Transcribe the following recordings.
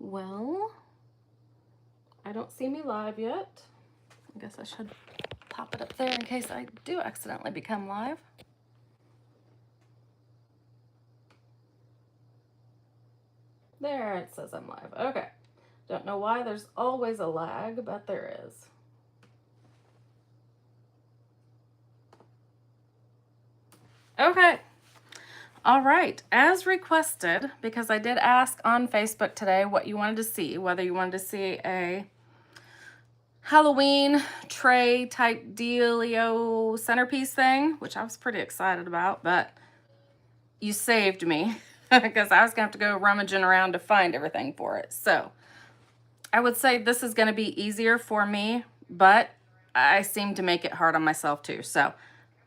Well, I don't see me live yet. I guess I should pop it up there in case I do accidentally become live. There, it says I'm live. Okay. Don't know why there's always a lag, but there is. Okay. All right, as requested, because I did ask on Facebook today what you wanted to see, whether you wanted to see a Halloween tray type dealio centerpiece thing, which I was pretty excited about, but you saved me because I was gonna have to go rummaging around to find everything for it. So I would say this is gonna be easier for me, but I seem to make it hard on myself too. So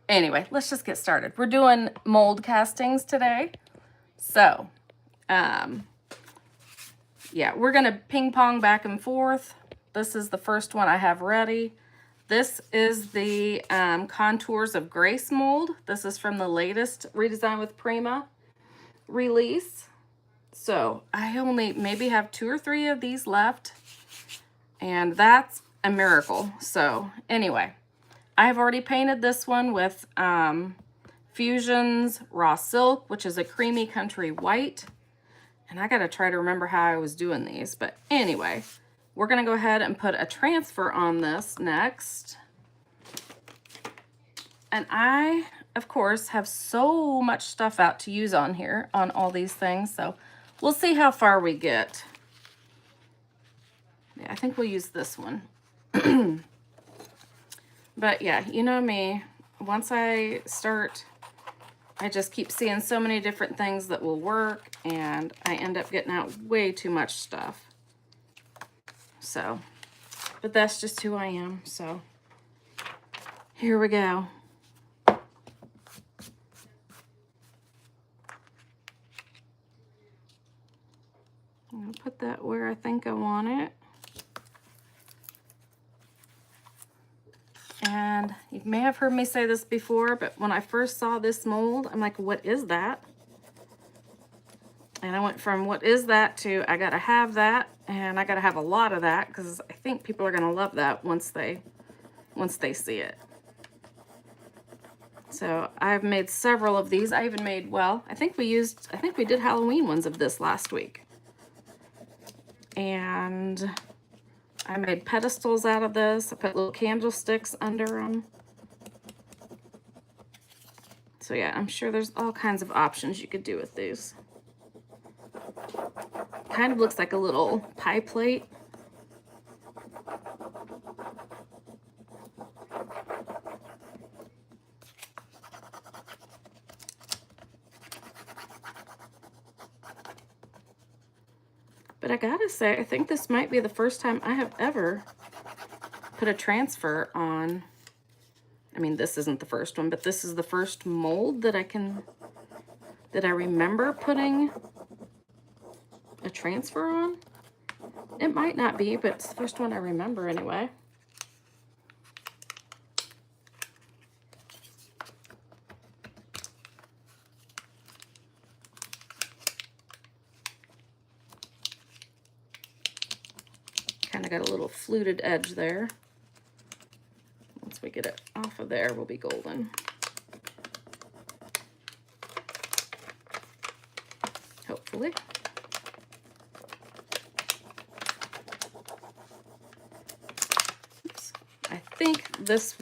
anyway, let's just get started. We're doing mold castings today. So, yeah, we're going to ping pong back and forth. This is the first one I have ready. This is the Contours of Grace mold. This is from the latest Redesign with Prima release. So I only maybe have 2 or 3 of these left, and that's a miracle. So anyway, I have already painted this one with Fusion's Raw Silk, which is a creamy country white. And I got to try to remember how I was doing these. But anyway, we're going to go ahead and put a transfer on this next. And I, of course, have so much stuff out to use on here, on all these things. So we'll see how far we get. Yeah, I think we'll use this one. But yeah, you know me. Once I start, I just keep seeing so many different things that will work, and I end up getting out way too much stuff. So, but that's just who I am. So here we go. I'm gonna put that where I think I want it. And you may have heard me say this before, but when I first saw this mold, I'm like, what is that? And I went from what is that to I gotta have that, and I gotta have a lot of that, because I think people are gonna love that once they see it. So I've made several of these. I even made, well, I think we did Halloween ones of this last week. And I made pedestals out of this. I put little candlesticks under them. So yeah, I'm sure there's all kinds of options you could do with these. Kind of looks like a little pie plate. But I gotta say, I think this might be the first time I have ever put a transfer on. I mean, this isn't the first one, but this is the first mold that I remember putting a transfer on. It might not be, but it's the first one I remember anyway. Kind of got a little fluted edge there. Once we get it off of there, we'll be golden. Hopefully. Oops. I think this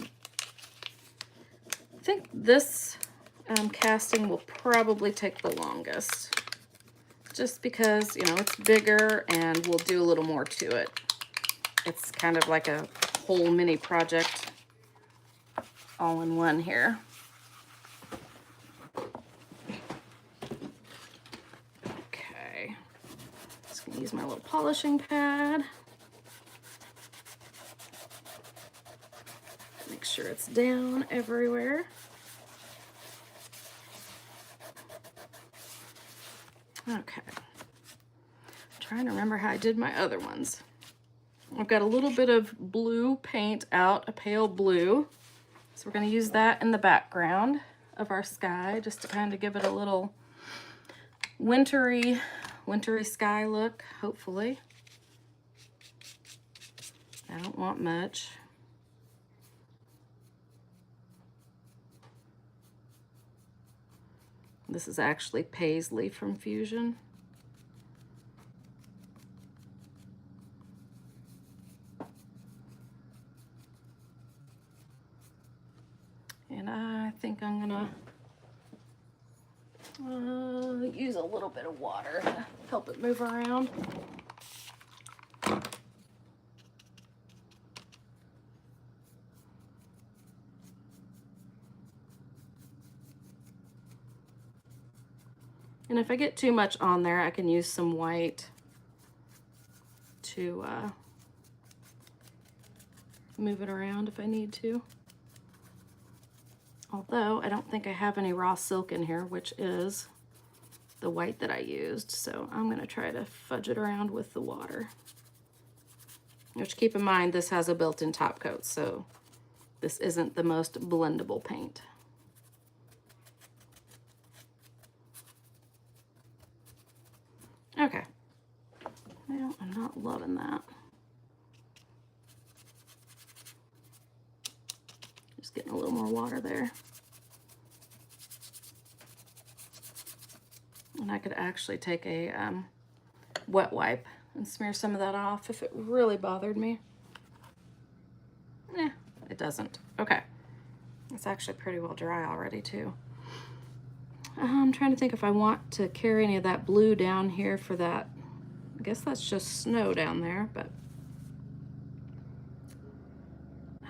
casting will probably take the longest, just because, you know, it's bigger and we'll do a little more to it. It's kind of like a whole mini project all in one here. Okay, just gonna use my little polishing pad. Make sure it's down everywhere. Okay, I'm trying to remember how I did my other ones. I've got a little bit of blue paint out, a pale blue. So we're going to use that in the background of our sky just to kind of give it a little wintry wintry sky look, hopefully. I don't want much. This is actually Paisley from Fusion. And I think I'm gonna use a little bit of water to help it move around. And if I get too much on there, I can use some white to move it around if I need to. Although I don't think I have any raw silk in here, which is the white that I used. So I'm gonna try to fudge it around with the water. Which, keep in mind, this has a built-in top coat, so this isn't the most blendable paint. Okay. Well, I'm not loving that. Just getting a little more water there. And I could actually take a wet wipe and smear some of that off if it really bothered me. Eh, it doesn't. Okay. It's actually pretty well dry already too. I'm trying to think if I want to carry any of that blue down here for that. I guess that's just snow down there, but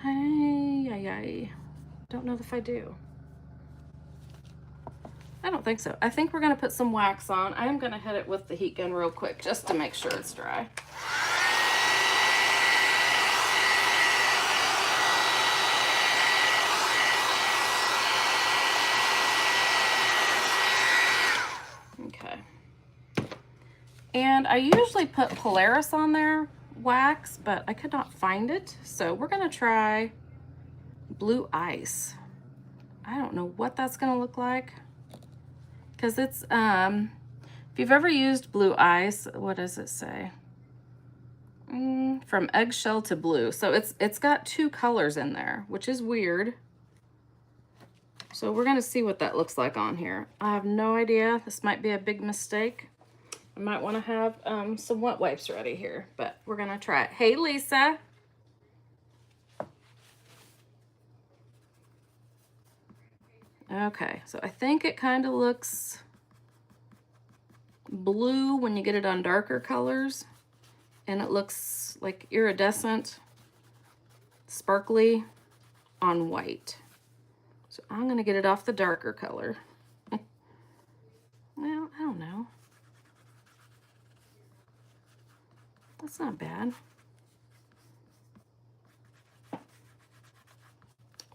I don't know if I do. I don't think so. I think we're gonna put some wax on. I am gonna hit it with the heat gun real quick just to make sure it's dry. Okay. And I usually put Polaris on there, wax, but I could not find it. So we're gonna try Blue Ice. I don't know what that's gonna look like, because it's, if you've ever used Blue Ice, what does it say? From eggshell to blue. So it's got two colors in there, which is weird. So we're gonna see what that looks like on here. I have no idea. This might be a big mistake. I might wanna have some wet wipes ready here, but we're gonna try it. Hey, Lisa. Okay, so I think it kind of looks blue when you get it on darker colors, and it looks like iridescent, sparkly on white. So I'm gonna get it off the darker color. Well, I don't know. That's not bad.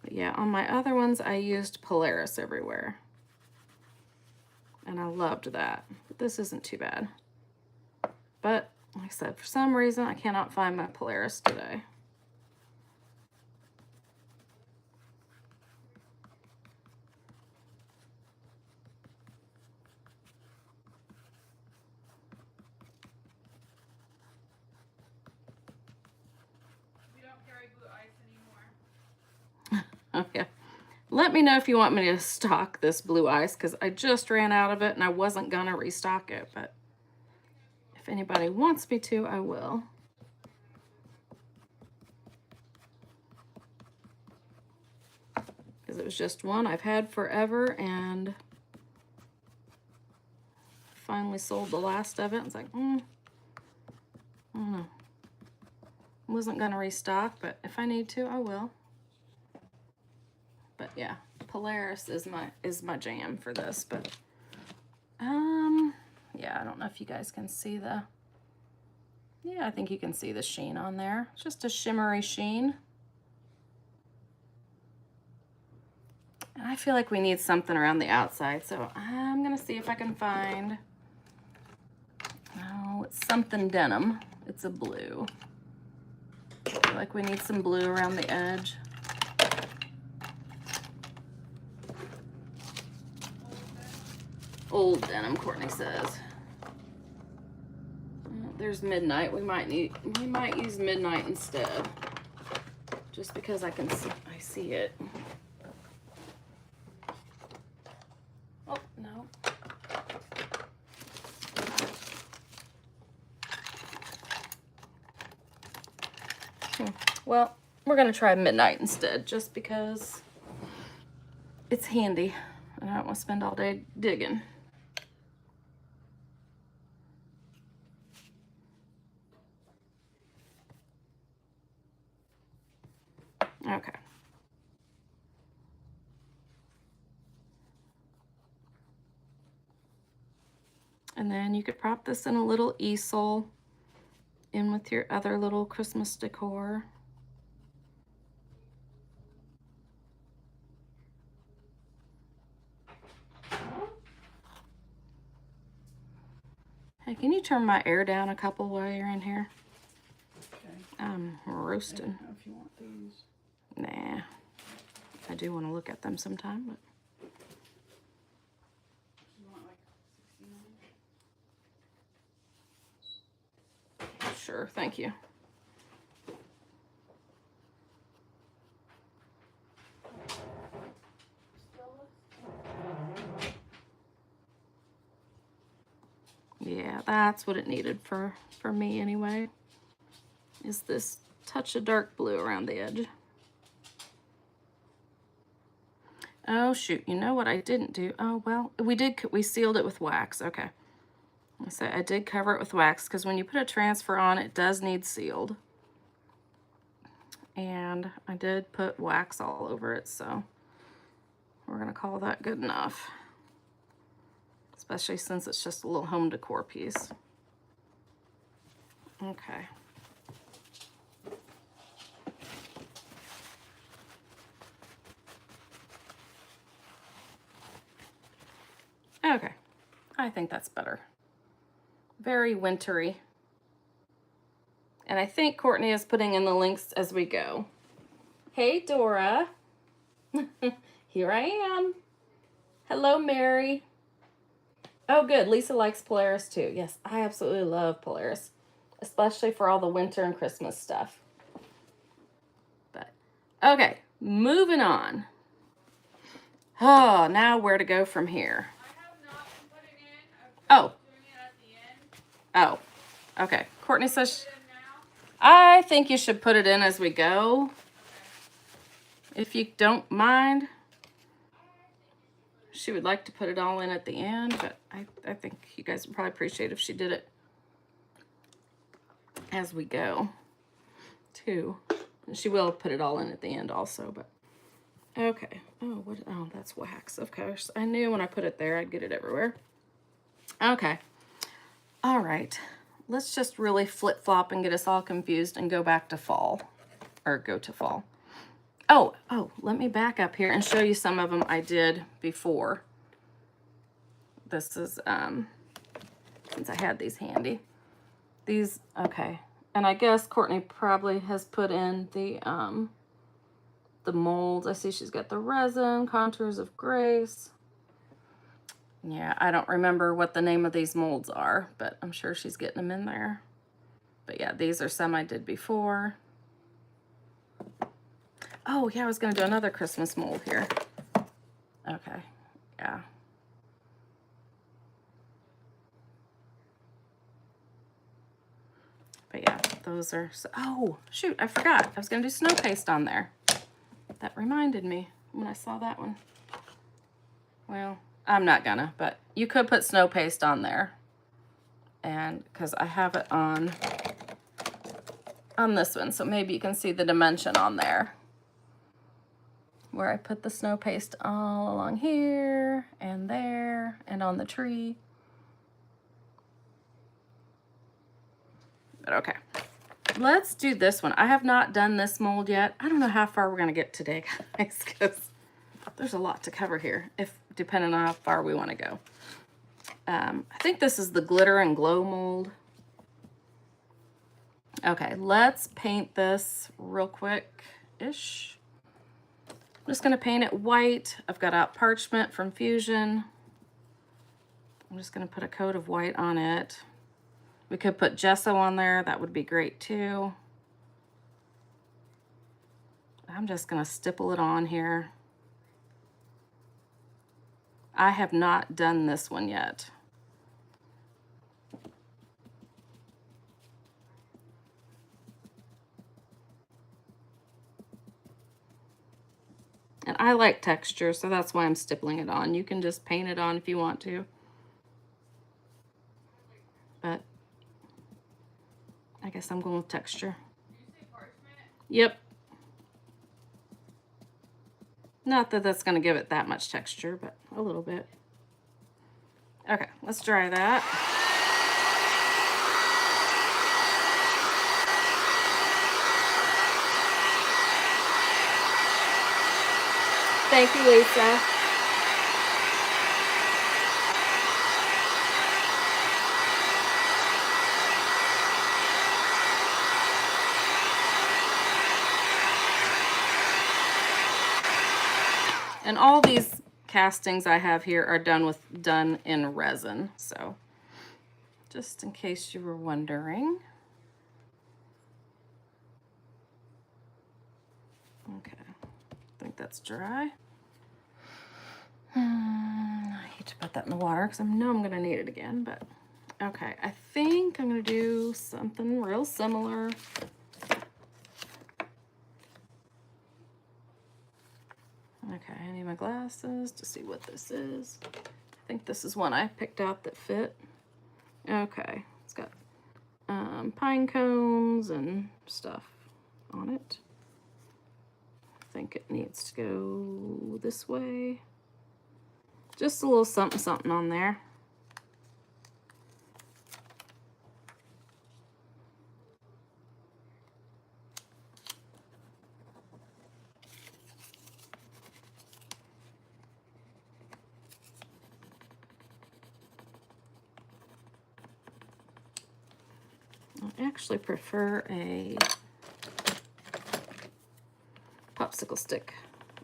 But yeah, on my other ones, I used Polaris everywhere. And I loved that. But this isn't too bad. But like I said, for some reason, I cannot find my Polaris today. Okay. Let me know if you want me to stock this Blue Ice, because I just ran out of it and I wasn't gonna restock it, but if anybody wants me to, I will. Because it was just one I've had forever, and finally sold the last of it. It's like, I don't know. I wasn't gonna restock, but if I need to, I will. But yeah, Polaris is my jam for this. But yeah, I don't know if you guys can see the, yeah, I think you can see the sheen on there. It's just a shimmery sheen. And I feel like we need something around the outside, so I'm gonna see if I can find, oh, it's something denim. It's a blue. I feel like we need some blue around the edge. Old denim, Courtney says. there's midnight. We might use midnight instead. Just because I see it. Oh, no. Well, we're gonna try midnight instead, just because it's handy and I don't want to spend all day digging. Okay. And then you could prop this in a little easel in with your other little Christmas decor. Hey, can you turn my air down a couple while you're in here? Okay. I'm roasting. I don't know if you want these. Nah. I do want to look at them sometime, but. You want like 69? Sure, thank you. Yeah, that's what it needed for me anyway. Is this touch of dark blue around the edge. Oh shoot, you know what I didn't do? Oh well, we sealed it with wax. Okay. I did cover it with wax because when you put a transfer on, it does need sealed. And I did put wax all over it, so we're gonna call that good enough. Especially since it's just a little home decor piece. Okay. Okay, I think that's better. Very wintry. And I think Courtney is putting in the links as we go. Hey, Dora. Here I am. Hello, Mary. Oh, good. Lisa likes Polaris too. Yes, I absolutely love Polaris, especially for all the winter and Christmas stuff. But, okay, moving on. Oh, now where to go from here? I have not been putting in. Oh. Doing it at the end. Oh, okay. Courtney says, Put it in now. I think you should put it in as we go. Okay. If you don't mind. She would like to put it all in at the end, but I think you guys would probably appreciate if she did it as we go, too. And she will put it all in at the end also, but okay. Oh, what? Oh, that's wax. Of course. I knew when I put it there, I'd get it everywhere. Okay. All right. Let's just really flip-flop and get us all confused and go back to fall, or go to fall. Oh, let me back up here and show you some of them I did before. This is, since I had these handy. These, okay. And I guess Courtney probably has put in the molds. I see she's got the resin, Contours of Grace. Yeah, I don't remember what the name of these molds are, but I'm sure she's getting them in there. But yeah, these are some I did before. Oh, yeah, I was going to do another Christmas mold here. Okay, yeah. But yeah, those are... Oh, shoot, I forgot. I was going to do snow paste on there. That reminded me when I saw that one. Well, I'm not gonna, but you could put snow paste on there. And because I have it on this one, so maybe you can see the dimension on there. Where I put the snow paste all along here and there and on the tree. But okay, let's do this one. I have not done this mold yet. I don't know how far we're gonna get today, guys, because there's a lot to cover here, depending on how far we want to go. I think this is the glitter and glow mold. Okay, let's paint this real quick-ish. I'm just going to paint it white. I've got out parchment from Fusion. I'm just going to put a coat of white on it. We could put gesso on there. That would be great too. I'm just gonna stipple it on here. I have not done this one yet. And I like texture, so that's why I'm stippling it on. You can just paint it on if you want to. But I guess I'm going with texture. Did you say parchment? Yep. Not that that's going to give it that much texture, but a little bit. Okay, let's dry that. Thank you, Lisa. And all these castings I have here are done in resin, so just in case you were wondering. Okay, I think that's dry. I hate to put that in the water because I know I'm gonna need it again, but okay, I think I'm gonna do something real similar. Okay, I need my glasses to see what this is. I think this is one I picked out that fit. Okay, it's got pine cones and stuff on it. I think it needs to go this way. Just a little something something on there. I actually prefer a popsicle stick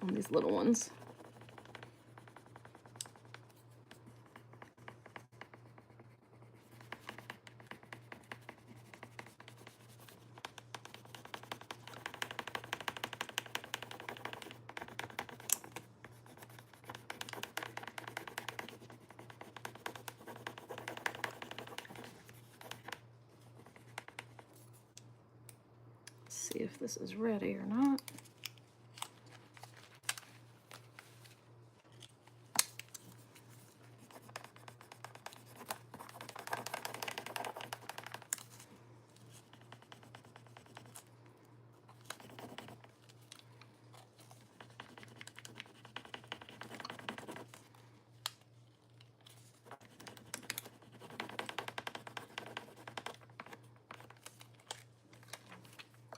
on these little ones. See if this is ready or not.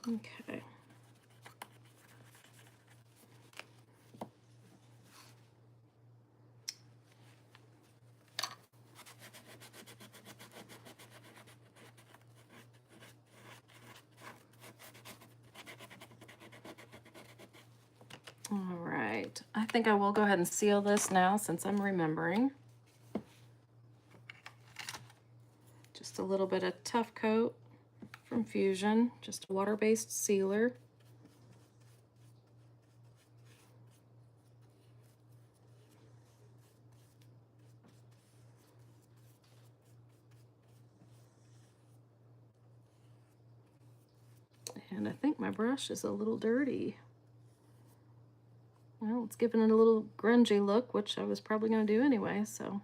Okay. All right, I think I will go ahead and seal this now since I'm remembering. Just a little bit of Tough Coat from Fusion, just a water-based sealer. And I think my brush is a little dirty. Well, it's giving it a little grungy look, which I was probably going to do anyway, so.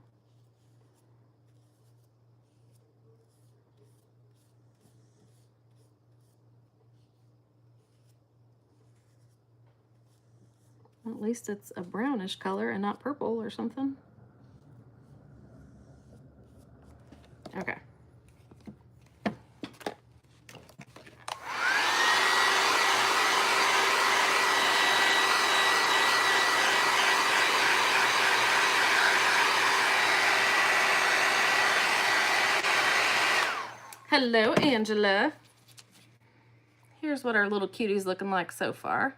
At least it's a brownish color and not purple or something. Okay. Hello, Angela. Here's what our little cutie's looking like so far.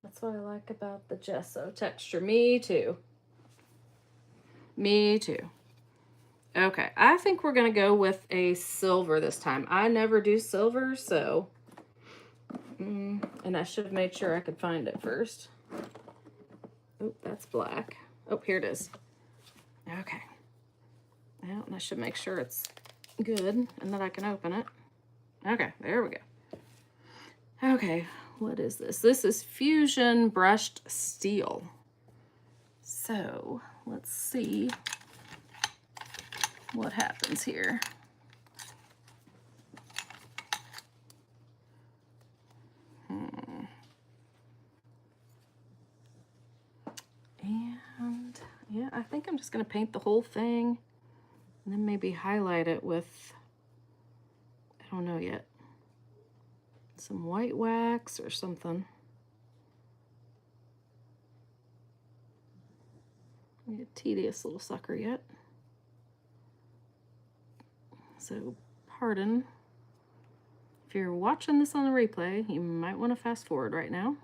That's what I like about the gesso texture. Me too. Me too. Okay, I think we're gonna go with a silver this time. I never do silver, so, and I should have made sure I could find it first. Oh, that's black. Oh, here it is. Okay. Well, and I should make sure it's good and that I can open it. Okay, there we go. Okay, what is this? This is Fusion Brushed Steel. So, let's see what happens here. And yeah, I think I'm just gonna paint the whole thing and then maybe highlight it with, I don't know yet, some white wax or something. Be a tedious little sucker yet. So pardon. If you're watching this on the replay, you might want to fast forward right now.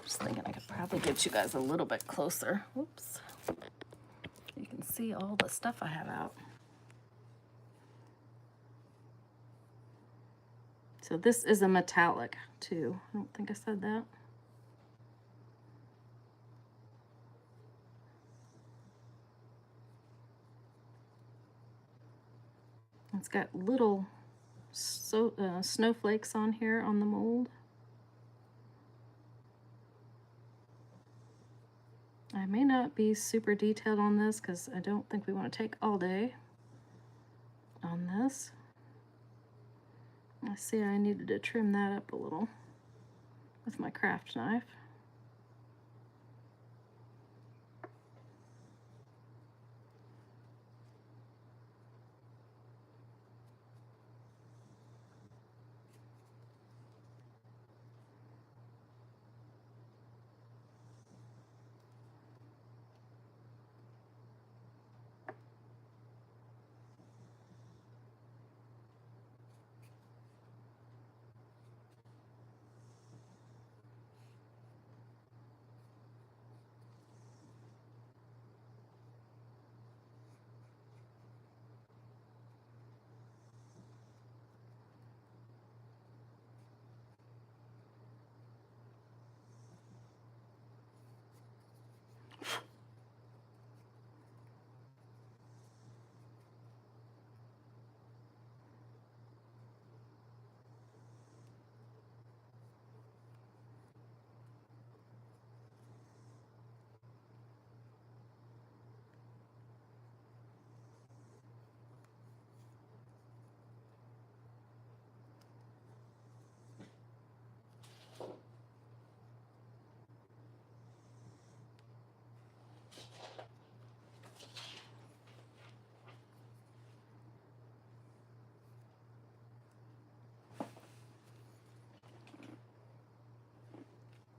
Just thinking I could probably get you guys a little bit closer. Whoops. You can see all the stuff I have out. So this is a metallic too. I don't think I said that. It's got little snowflakes on here on the mold. I may not be super detailed on this because I don't think we want to take all day on this. I see I needed to trim that up a little with my craft knife.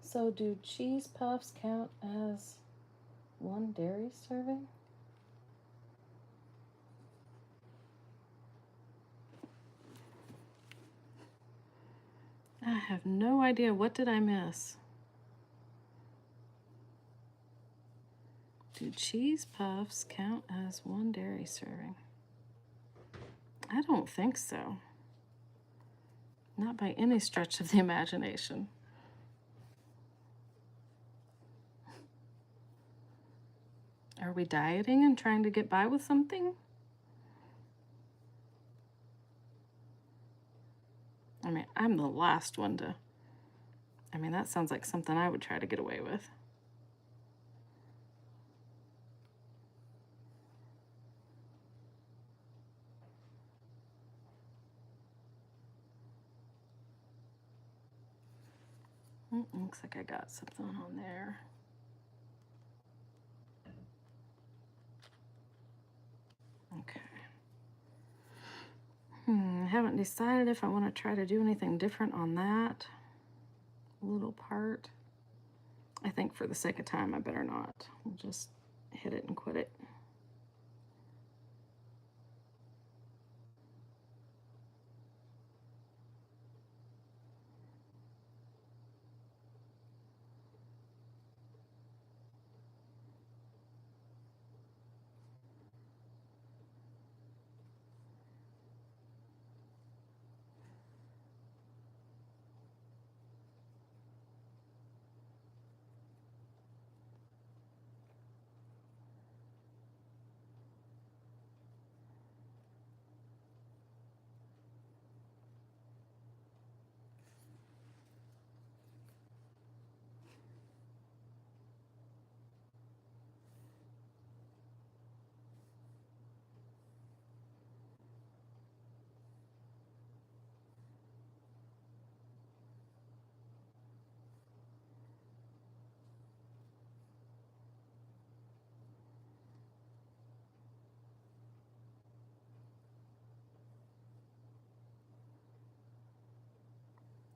So do cheese puffs count as one dairy serving? I have no idea. What did I miss? Do cheese puffs count as one dairy serving? I don't think so. Not by any stretch of the imagination. Are we dieting and trying to get by with something? I mean, I'm the last one to... I mean, that sounds like something I would try to get away with. Looks like I got something on there. Okay. haven't decided if I want to try to do anything different on that little part. I think for the sake of time, I better not. We'll just hit it and quit it.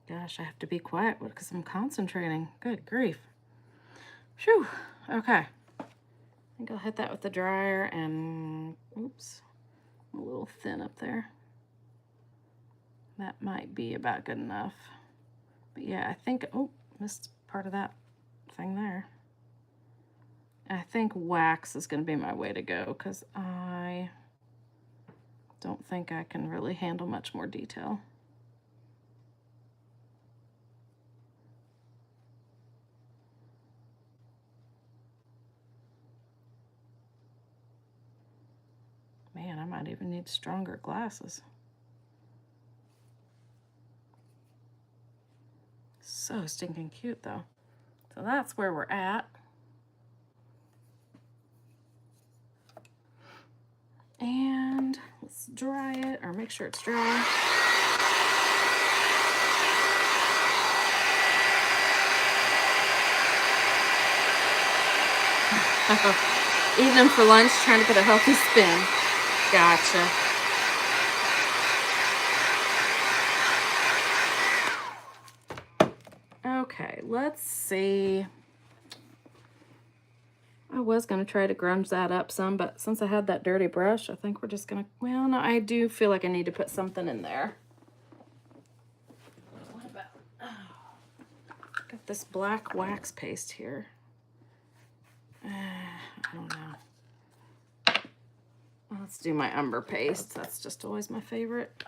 Gosh, I have to be quiet because I'm concentrating. Good grief. Phew. Okay. I think I'll hit that with the dryer and, oops, I'm a little thin up there. That might be about good enough. But yeah, I think, oh, missed part of that thing there. I think wax is going to be my way to go because I don't think I can really handle much more detail. Man, I might even need stronger glasses. So stinking cute though. So that's where we're at. And let's dry it, or make sure it's dry. Eating them for lunch, trying to get a healthy spin. Gotcha. Okay, let's see. I was going to try to grunge that up some, but since I had that dirty brush, I think we're just going to, well, no, I do feel like I need to put something in there. What about, oh, got this black wax paste here. I don't know. Let's do my umber paste. That's just always my favorite.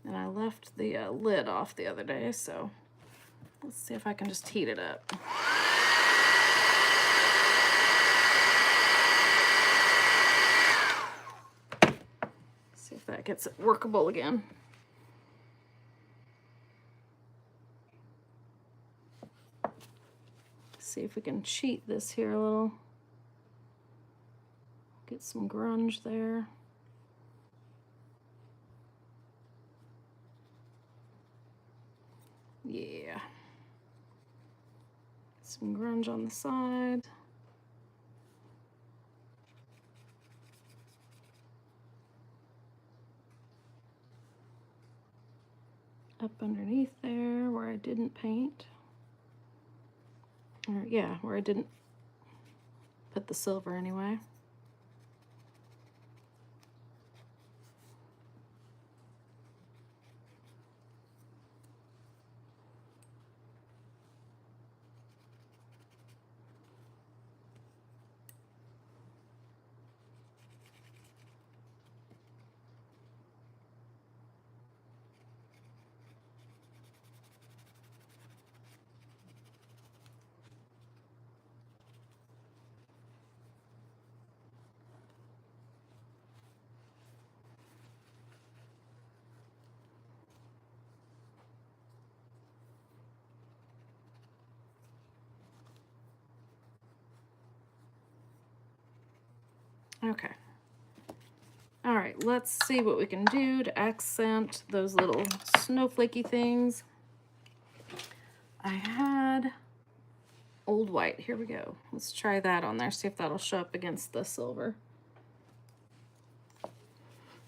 And I left the lid off the other day, so let's see if I can just heat it up. See if that gets it workable again. See if we can cheat this here a little. Get some grunge there. Yeah. Some grunge on the side. Up underneath there where I didn't paint. Or yeah, where I didn't put the silver anyway. Okay. All right, let's see what we can do to accent those little snowflakey things. I had Old White. Here we go. Let's try that on there, see if that'll show up against the silver.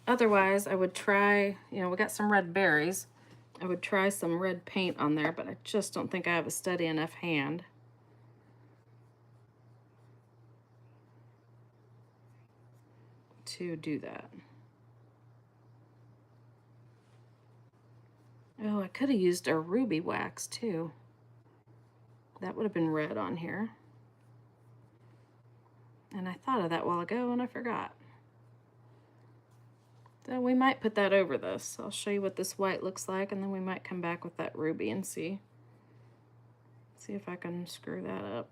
Otherwise, I would try, you know, we got some red berries. I would try some red paint on there, but I just don't think I have a steady enough hand to do that. Oh, I could have used a ruby wax too. That would have been red on here. And I thought of that a while ago and I forgot. So we might put that over this. I'll show you what this white looks like, and then we might come back with that ruby and see if I can screw that up.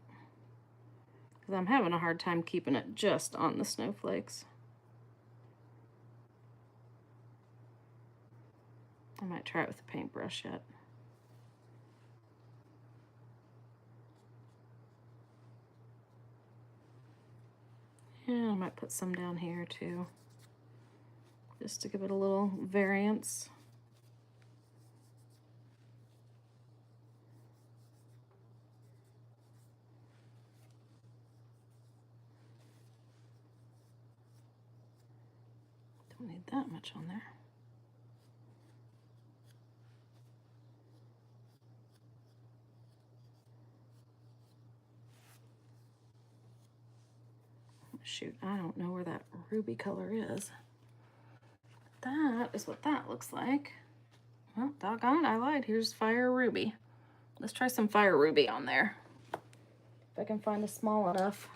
Because I'm having a hard time keeping it just on the snowflakes. I might try it with a paintbrush yet. Yeah, I might put some down here too, just to give it a little variance. Don't need that much on there. Shoot, I don't know where that ruby color is. That is what that looks like. Well, doggone it, I lied. Here's fire ruby. Let's try some fire ruby on there. If I can find a small enough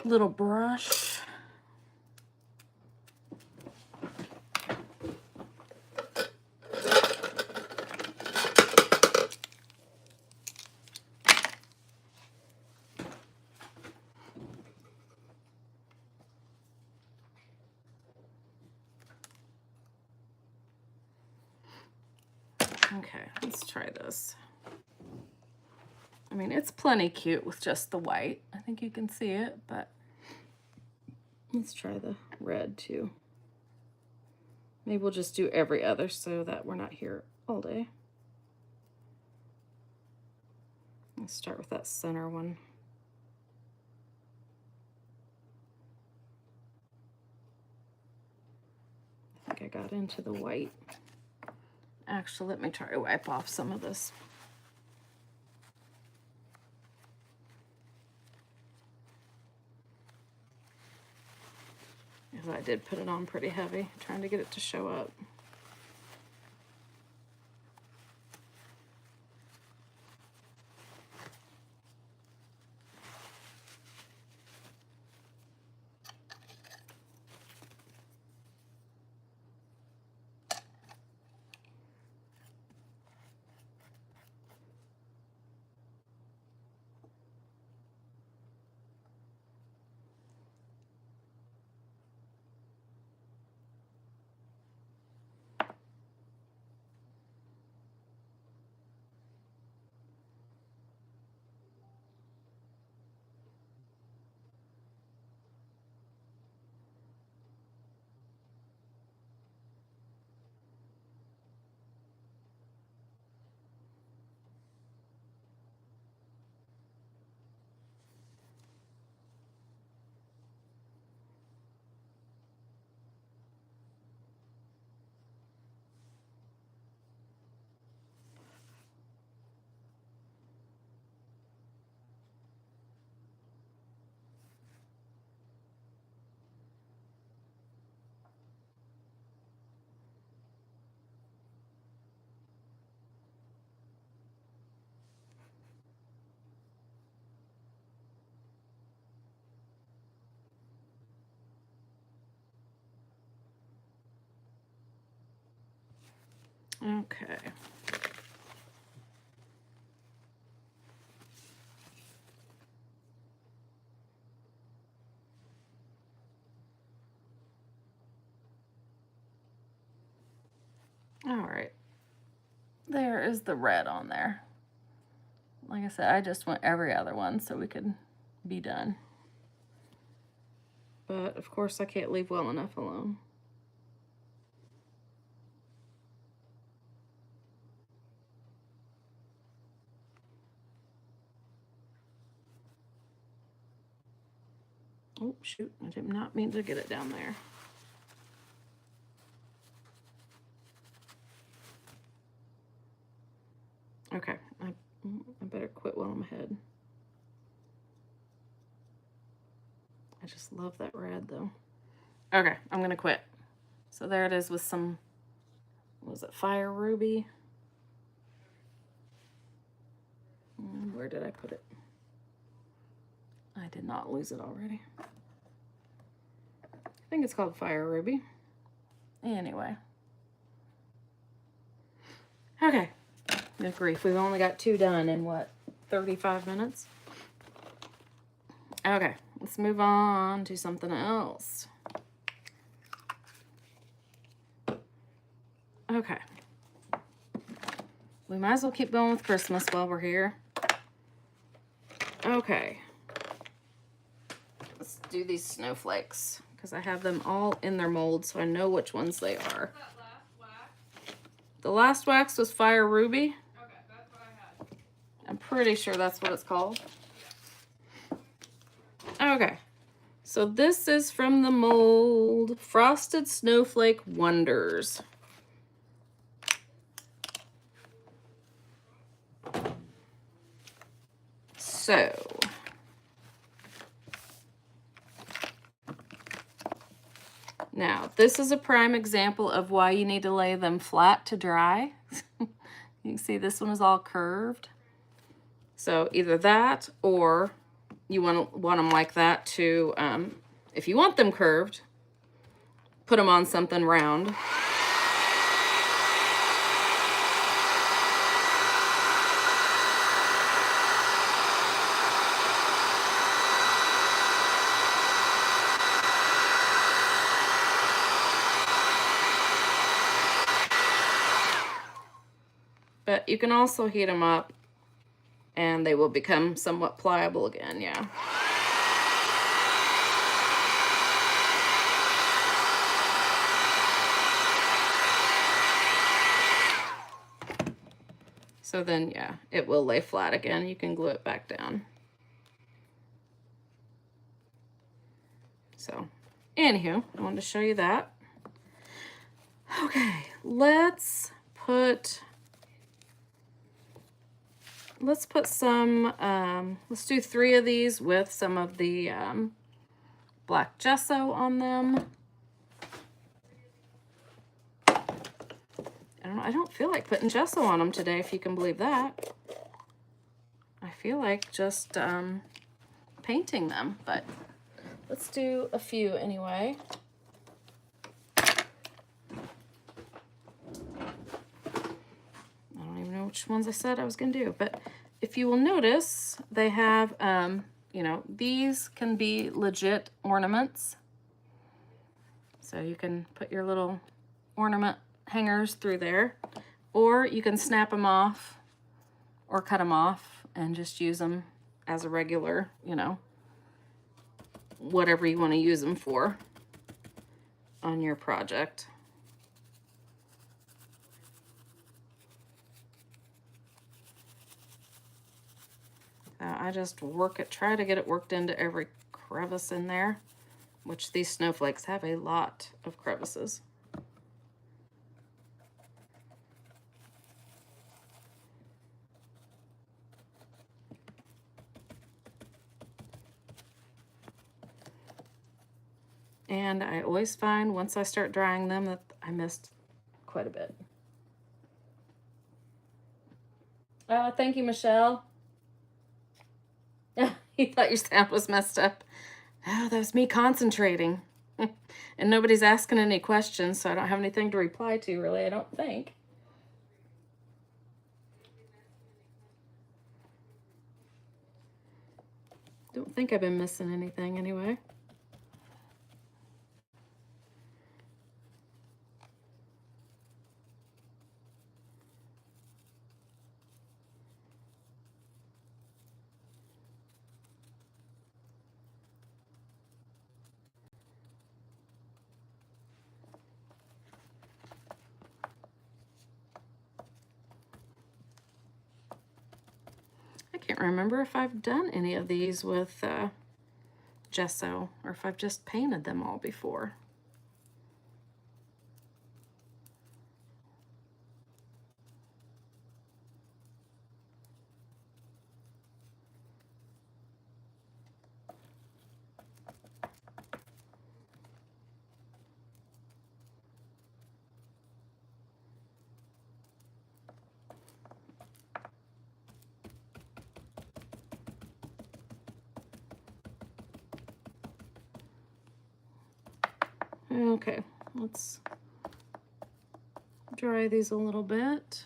little brush. Okay, let's try this. I mean, it's plenty cute with just the white. I think you can see it, but let's try the red too. Maybe we'll just do every other so that we're not here all day. Let's start with that center one. I think I got into the white. Actually, let me try to wipe off some of this. Because I did put it on pretty heavy, trying to get it to show up. Okay. All right. There is the red on there. Like I said, I just went every other one so we could be done. But of course I can't leave well enough alone. Oh, shoot, I did not mean to get it down there. I better quit while I'm ahead. I just love that red though. Okay, I'm gonna quit. So there it is with some, what was it, Fire Ruby? Where did I put it? I did not lose it already. I think it's called Fire Ruby. Anyway. Okay. Good grief, we've only got 2 done in what, 35 minutes? Okay, let's move on to something else. Okay. We might as well keep going with Christmas while we're here. Okay. Let's do these snowflakes because I have them all in their mold so I know which ones they are. That last wax? The last wax was Fire Ruby. Okay, that's what I had. I'm pretty sure that's what it's called. Okay. So this is from the mold Frosted Snowflake Wonders. So, now this is a prime example of why you need to lay them flat to dry. You can see this one is all curved. So either that or you want them like that to, if you want them curved, put them on something round. But you can also heat them up and they will become somewhat pliable again, yeah. So then, yeah, it will lay flat again. You can glue it back down. So, anywho, I wanted to show you that. Okay, let's put some, let's do 3 of these with some of the black gesso on them. I don't feel like putting gesso on them today, if you can believe that. I feel like just painting them, but let's do a few anyway. I don't even know which ones I said I was gonna do, but if you will notice, they have, you know, these can be legit ornaments. So you can put your little ornament hangers through there, or you can snap them off or cut them off and just use them as a regular, you know, whatever you want to use them for on your project. I just try to get it worked into every crevice in there, which these snowflakes have a lot of crevices. And I always find once I start drying them that I missed quite a bit. Thank you, Michelle. You thought your sound was messed up. Oh, that was me concentrating. And nobody's asking any questions, so I don't have anything to reply to, really, I don't think. Don't think I've been missing anything anyway. I can't remember if I've done any of these with gesso or if I've just painted them all before. Okay, let's dry these a little bit.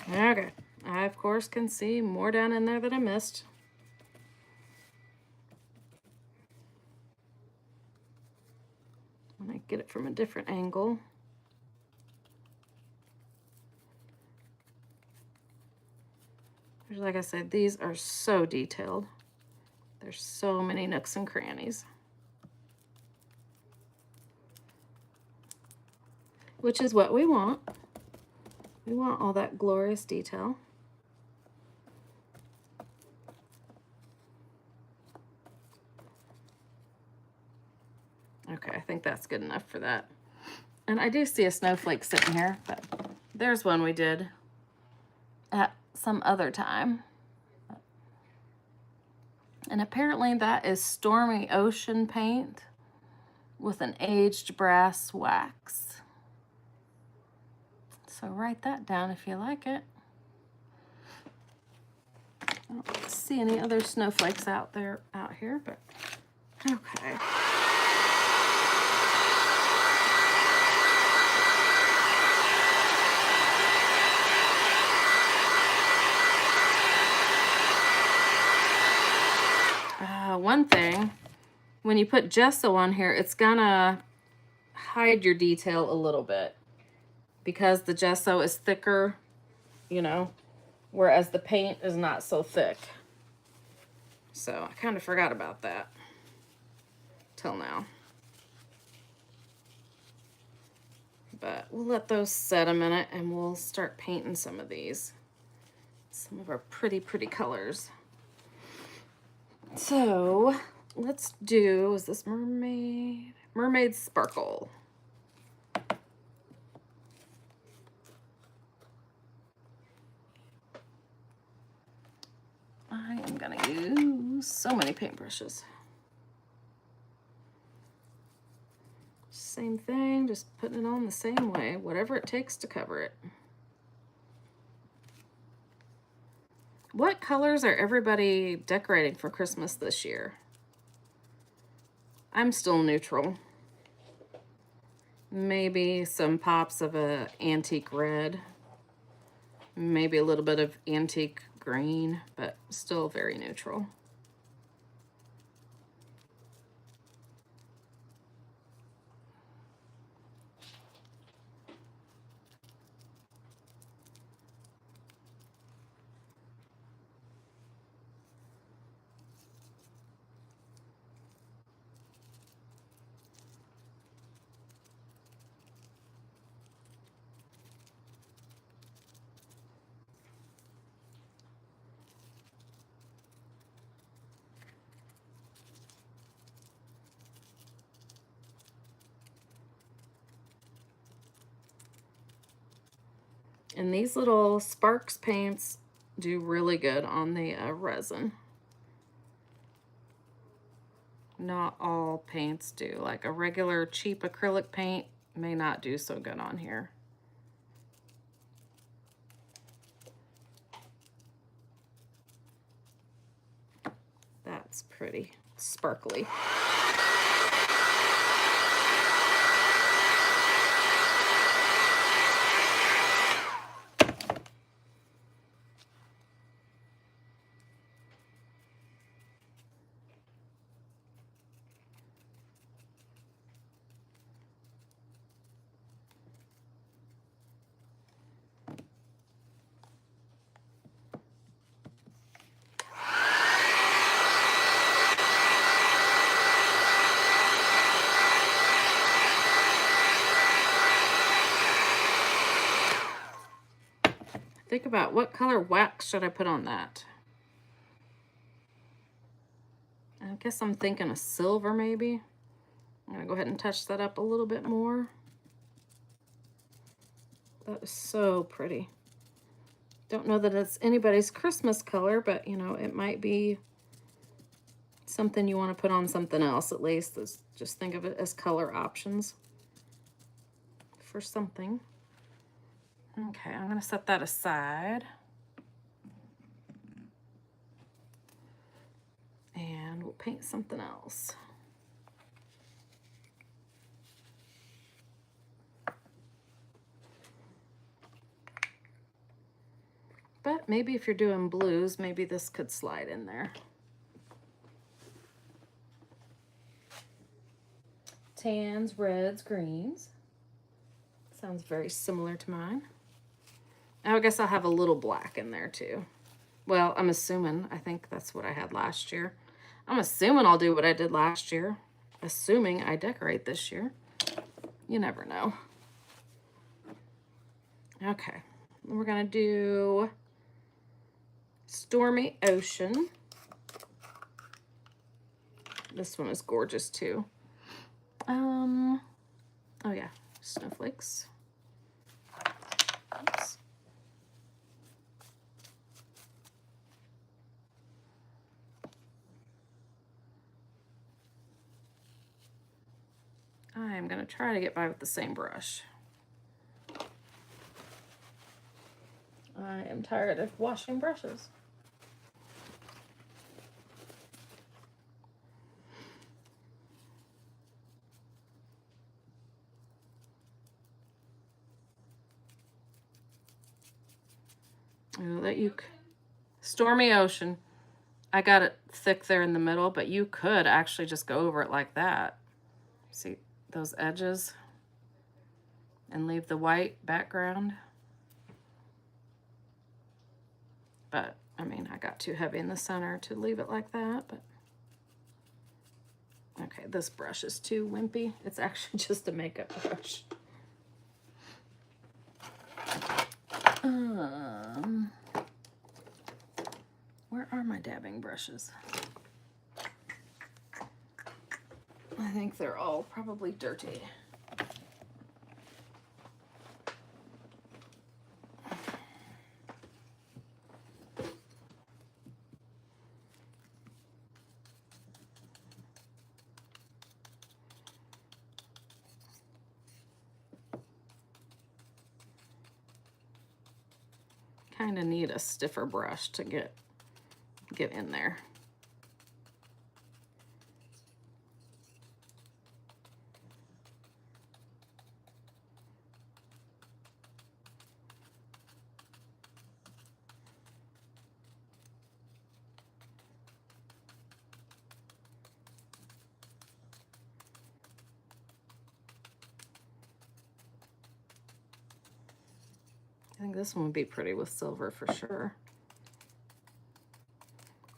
Okay, I of course can see more down in there that I missed. When I get it from a different angle. Like I said, these are so detailed. There's so many nooks and crannies. Which is what we want. We want all that glorious detail. Okay, I think that's good enough for that. And I do see a snowflake sitting here, but there's one we did at some other time. And apparently that is Stormy Ocean paint with an aged brass wax. So write that down if you like it. I don't see any other snowflakes out here, but okay. One thing, when you put gesso on here, it's gonna hide your detail a little bit because the gesso is thicker, you know, whereas the paint is not so thick. So I kind of forgot about that till now. But we'll let those set a minute and we'll start painting some of these. Some of our pretty, pretty colors. So let's do, is this mermaid? Mermaid Sparkle. I am gonna use so many paintbrushes. Same thing, just putting it on the same way, whatever it takes to cover it. What colors are everybody decorating for Christmas this year? I'm still neutral. Maybe some pops of a antique red. Maybe a little bit of antique green, but still very neutral. And these little Sparks paints do really good on the resin. Not all paints do. Like a regular cheap acrylic paint may not do so good on here. That's pretty sparkly. think about what color wax should I put on that. I guess I'm thinking a silver maybe. I'm gonna go ahead and touch that up a little bit more. That is so pretty. Don't know that it's anybody's Christmas color, but you know, it might be something you want to put on something else at least. Just think of it as color options for something. Okay, I'm gonna set that aside. And we'll paint something else. But maybe if you're doing blues, maybe this could slide in there. Tans, reds, greens. Sounds very similar to mine. I guess I'll have a little black in there too. Well, I'm assuming, I think that's what I had last year. I'm assuming I'll do what I did last year. Assuming I decorate this year. You never know. Okay, we're gonna do Stormy Ocean. This one is gorgeous too. Oh yeah, snowflakes. Oops. I'm gonna try to get by with the same brush. I am tired of washing brushes. Oh, that you Stormy Ocean. I got it thick there in the middle, but you could actually just go over it like that. See those edges? And leave the white background. But, I mean, I got too heavy in the center to leave it like that, but. Okay, this brush is too wimpy. It's actually just a makeup brush. Where are my dabbing brushes? I think they're all probably dirty. Kind of need a stiffer brush to get in there. I think this one would be pretty with silver for sure.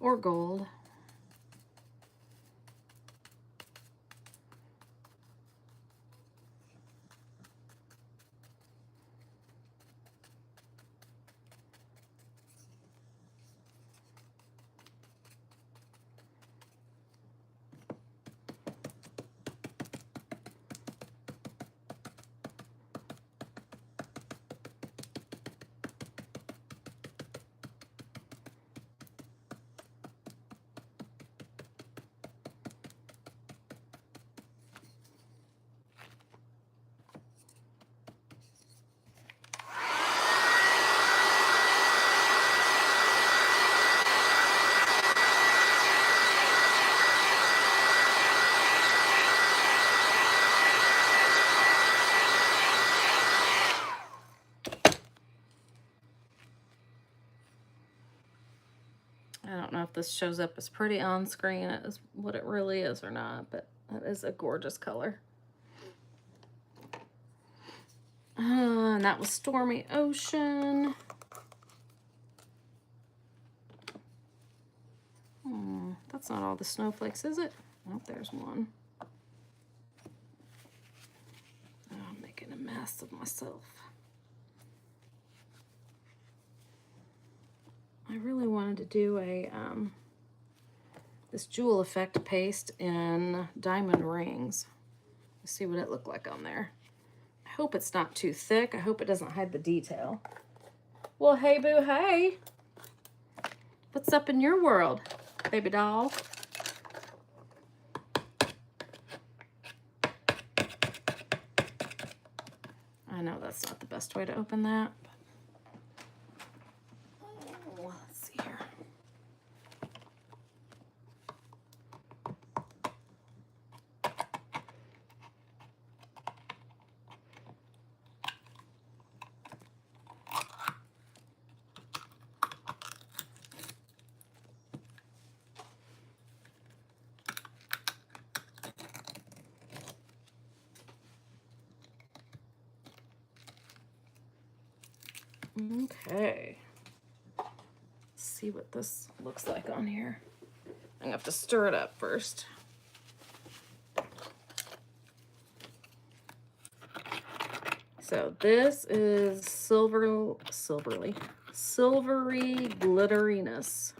Or gold. I don't know if this shows up as pretty on screen as what it really is or not, but that is a gorgeous color. And that was Stormy Ocean. That's not all the snowflakes, is it? Oh, there's one. Oh, I'm making a mess of myself. I really wanted to do a this jewel effect paste in diamond rings. Let's see what it looked like on there. I hope it's not too thick. I hope it doesn't hide the detail. Well, hey boo, hey. What's up in your world, baby doll? I know that's not the best way to open that. Oh, let's see here. Okay. Let's see what this looks like on here. I'm gonna have to stir it up first. So this is silvery glitteriness.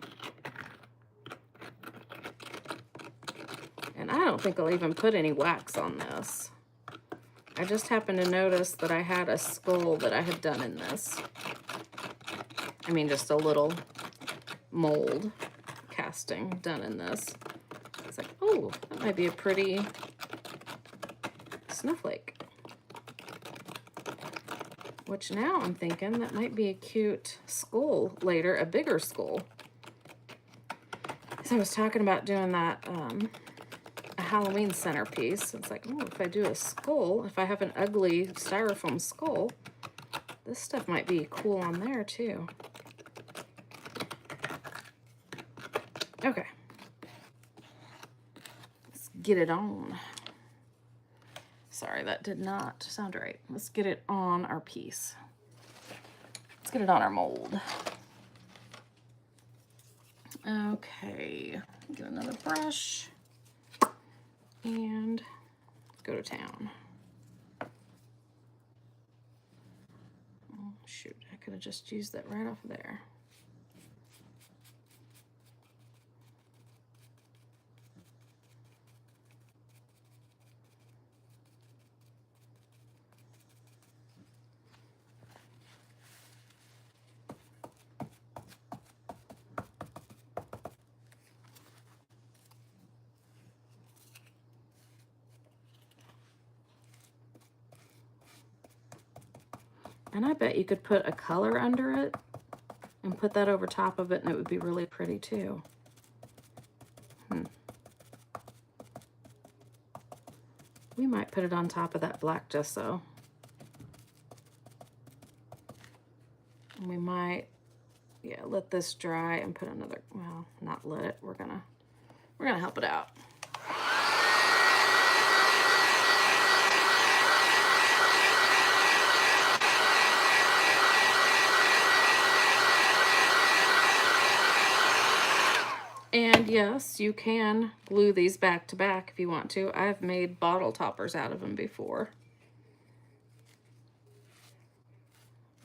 And I don't think I'll even put any wax on this. I just happened to notice that I had a skull that I had done in this. I mean, just a little mold casting done in this. It's like, oh, that might be a pretty snowflake. Which now I'm thinking that might be a cute skull later, a bigger skull. So I was talking about doing that, a Halloween centerpiece. It's like, oh, if I do a skull, if I have an ugly styrofoam skull, this stuff might be cool on there too. Okay. Let's get it on. Sorry, that did not sound right. Let's get it on our piece. Let's get it on our mold. Okay, get another brush and go to town. Oh, shoot, I could have just used that right off there. And I bet you could put a color under it and put that over top of it and it would be really pretty too. We might put it on top of that black gesso. And we might, yeah, let this dry and put another, well, not let it, we're gonna help it out. And yes, you can glue these back to back if you want to. I've made bottle toppers out of them before.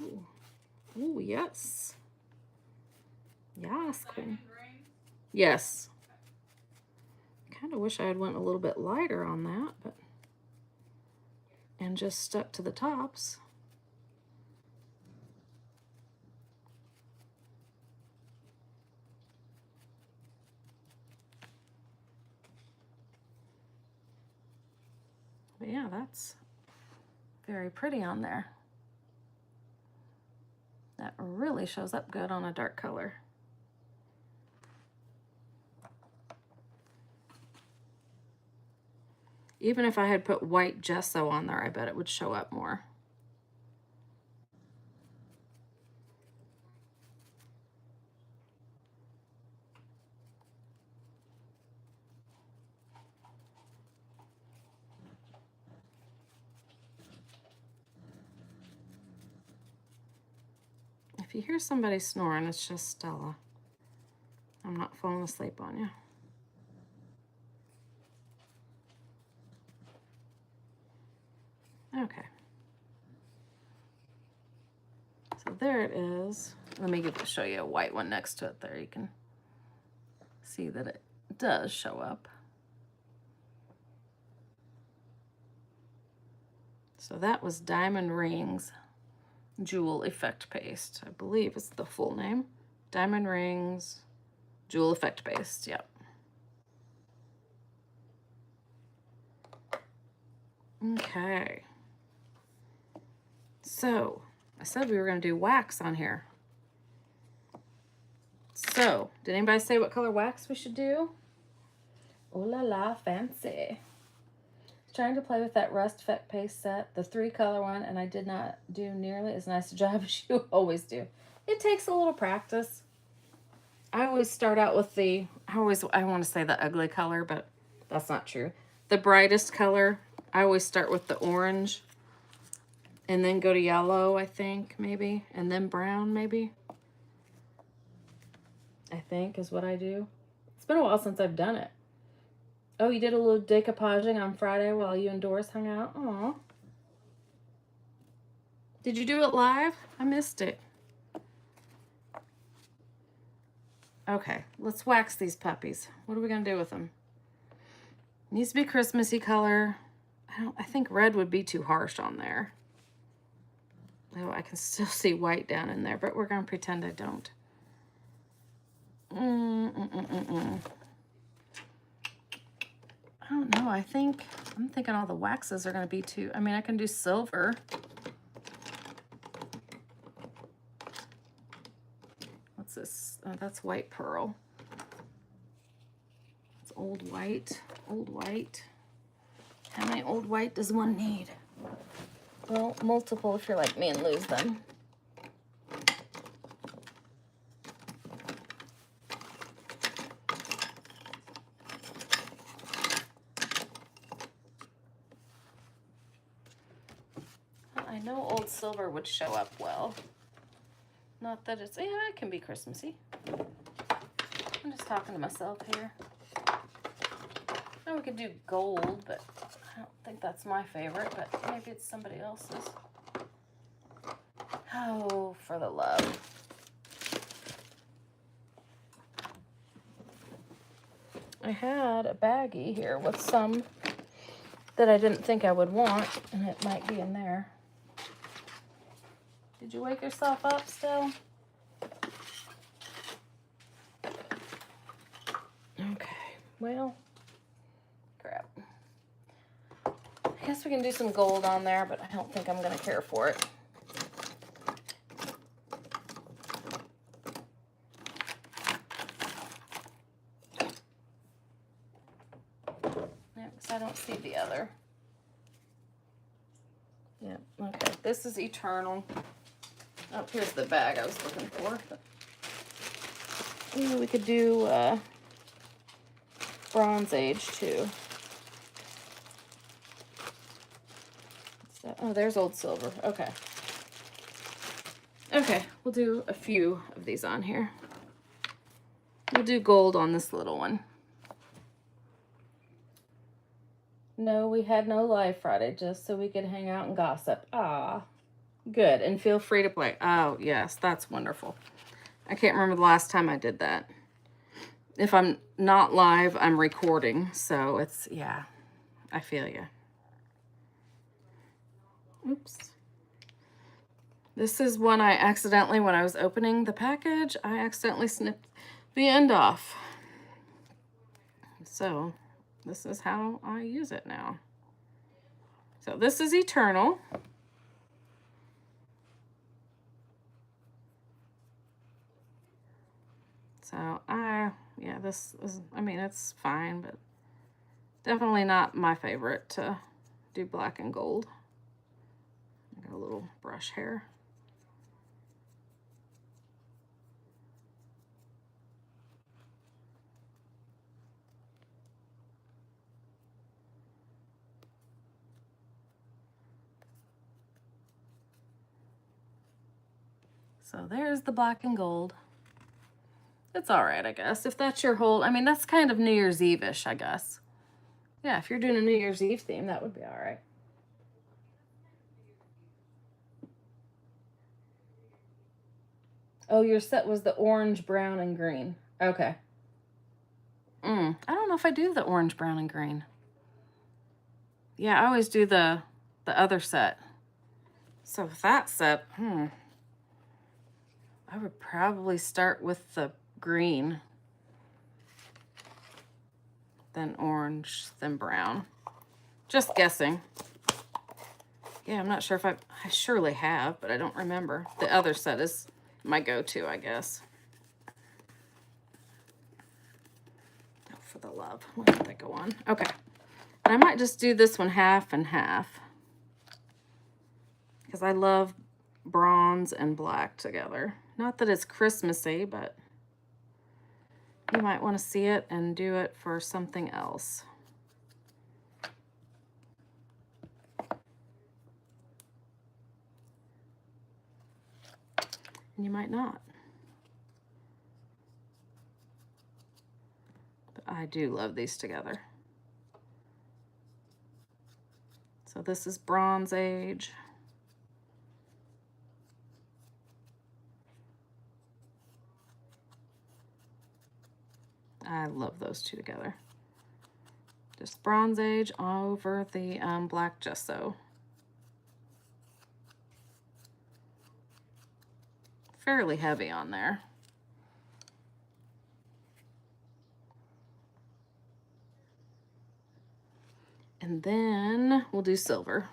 Ooh, ooh, yes. Yes, queen. Yes. Kind of wish I had went a little bit lighter on that, but and just stuck to the tops. But yeah, that's very pretty on there. That really shows up good on a dark color. Even if I had put white gesso on there, I bet it would show up more. If you hear somebody snoring, it's just Stella. I'm not falling asleep on you. Okay. So there it is. Let me show you a white one next to it there. You can see that it does show up. So that was Diamond Rings Jewel Effect Paste. I believe it's the full name. Diamond Rings Jewel Effect Paste, yep. Okay. So, I said we were going to do wax on here. So, did anybody say what color wax we should do? Oh la la, fancy. Trying to play with that Rust Effect Paste set, the 3-color one, and I did not do nearly as nice a job as you always do. It takes a little practice. I always start out with I want to say the ugly color, but that's not true. The brightest color, I always start with the orange, and then go to yellow, I think, maybe, and then brown, maybe. I think is what I do. It's been a while since I've done it. Oh, you did a little decoupaging on Friday while you and Doris hung out? Aw. Did you do it live? I missed it. Okay, let's wax these puppies. What are we gonna do with them? Needs to be Christmassy color. I think red would be too harsh on there. Oh, I can still see white down in there, but we're gonna pretend I don't. I don't know. I'm thinking all the waxes are gonna be too. I mean, I can do silver. What's this? Oh, that's white pearl. It's old white. Old white. How many old white does one need? Well, multiple if you're like me and lose them. Well, I know old silver would show up well. Not that it's, yeah, it can be Christmassy. I'm just talking to myself here. Now we could do gold, but I don't think that's my favorite, but maybe it's somebody else's. Oh, for the love. I had a baggie here with some that I didn't think I would want, and it might be in there. Did you wake yourself up still? Okay, well, crap. I guess we can do some gold on there, but I don't think I'm gonna care for it. Yeah, because I don't see the other. Yeah, okay, this is Eternal. Oh, here's the bag I was looking for. Yeah, we could do Bronze Age too. So, oh, there's old silver. Okay. Okay, we'll do a few of these on here. We'll do gold on this little one. No, we had no live Friday, just so we could hang out and gossip. Ah, good. And feel free to play. Oh, yes, that's wonderful. I can't remember the last time I did that. If I'm not live, I'm recording. So it's, yeah, I feel you. Oops. This is one I accidentally, when I was opening the package, I accidentally snipped the end off. So this is how I use it now. So this is Eternal. So yeah, this is, I mean, it's fine, but definitely not my favorite to do black and gold. I got a little brush hair. So there's the black and gold. It's all right, I guess. If that's your whole, I mean, that's kind of New Year's Eve-ish, I guess. Yeah, if you're doing a New Year's Eve theme, that would be all right. Oh, your set was the orange, brown, and green. Okay. I don't know if I do the orange, brown, and green. Yeah, I always do the other set. So with that set, I would probably start with the green, then orange, then brown. Just guessing. Yeah, I'm not sure if I surely have, but I don't remember. The other set is my go-to, I guess. Oh, for the love. Where did that go on? Okay. And I might just do this one half and half, because I love bronze and black together. Not that it's Christmassy, but you might want to see it and do it for something else. And you might not. But I do love these together. So this is Bronze Age. I love those two together. Just Bronze Age over the black gesso. Fairly heavy on there. And then we'll do silver.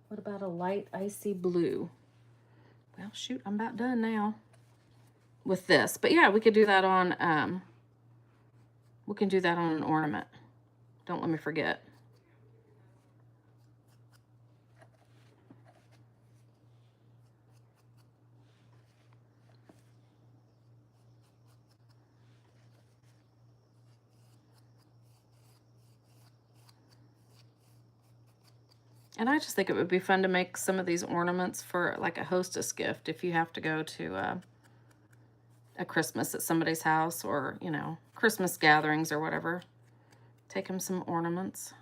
What about a light icy blue? Well, shoot, I'm about done now with this. But yeah, we could do that on, we can do that on an ornament. Don't let me forget. And I just think it would be fun to make some of these ornaments for like a hostess gift if you have to go to a Christmas at somebody's house, or, you know, Christmas gatherings or whatever. Take them some ornaments.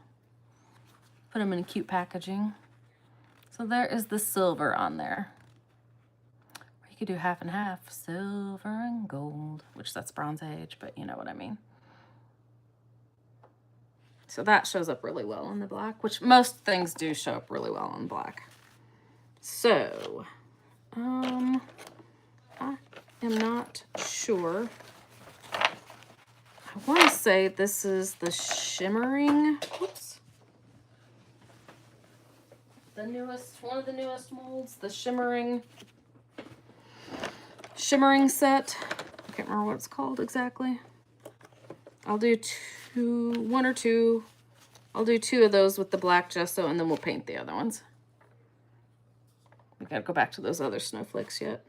Put them in cute packaging. So there is the silver on there. Or you could do half and half, silver and gold, which that's Bronze Age, but you know what I mean. So that shows up really well on the black, which most things do show up really well on black. So, I am not sure. I want to say this is the shimmering, whoops. The newest, one of the newest molds, the shimmering set. I can't remember what it's called exactly. I'll do one or two. I'll do 2 of those with the black gesso, and then we'll paint the other ones. We gotta go back to those other snowflakes yet.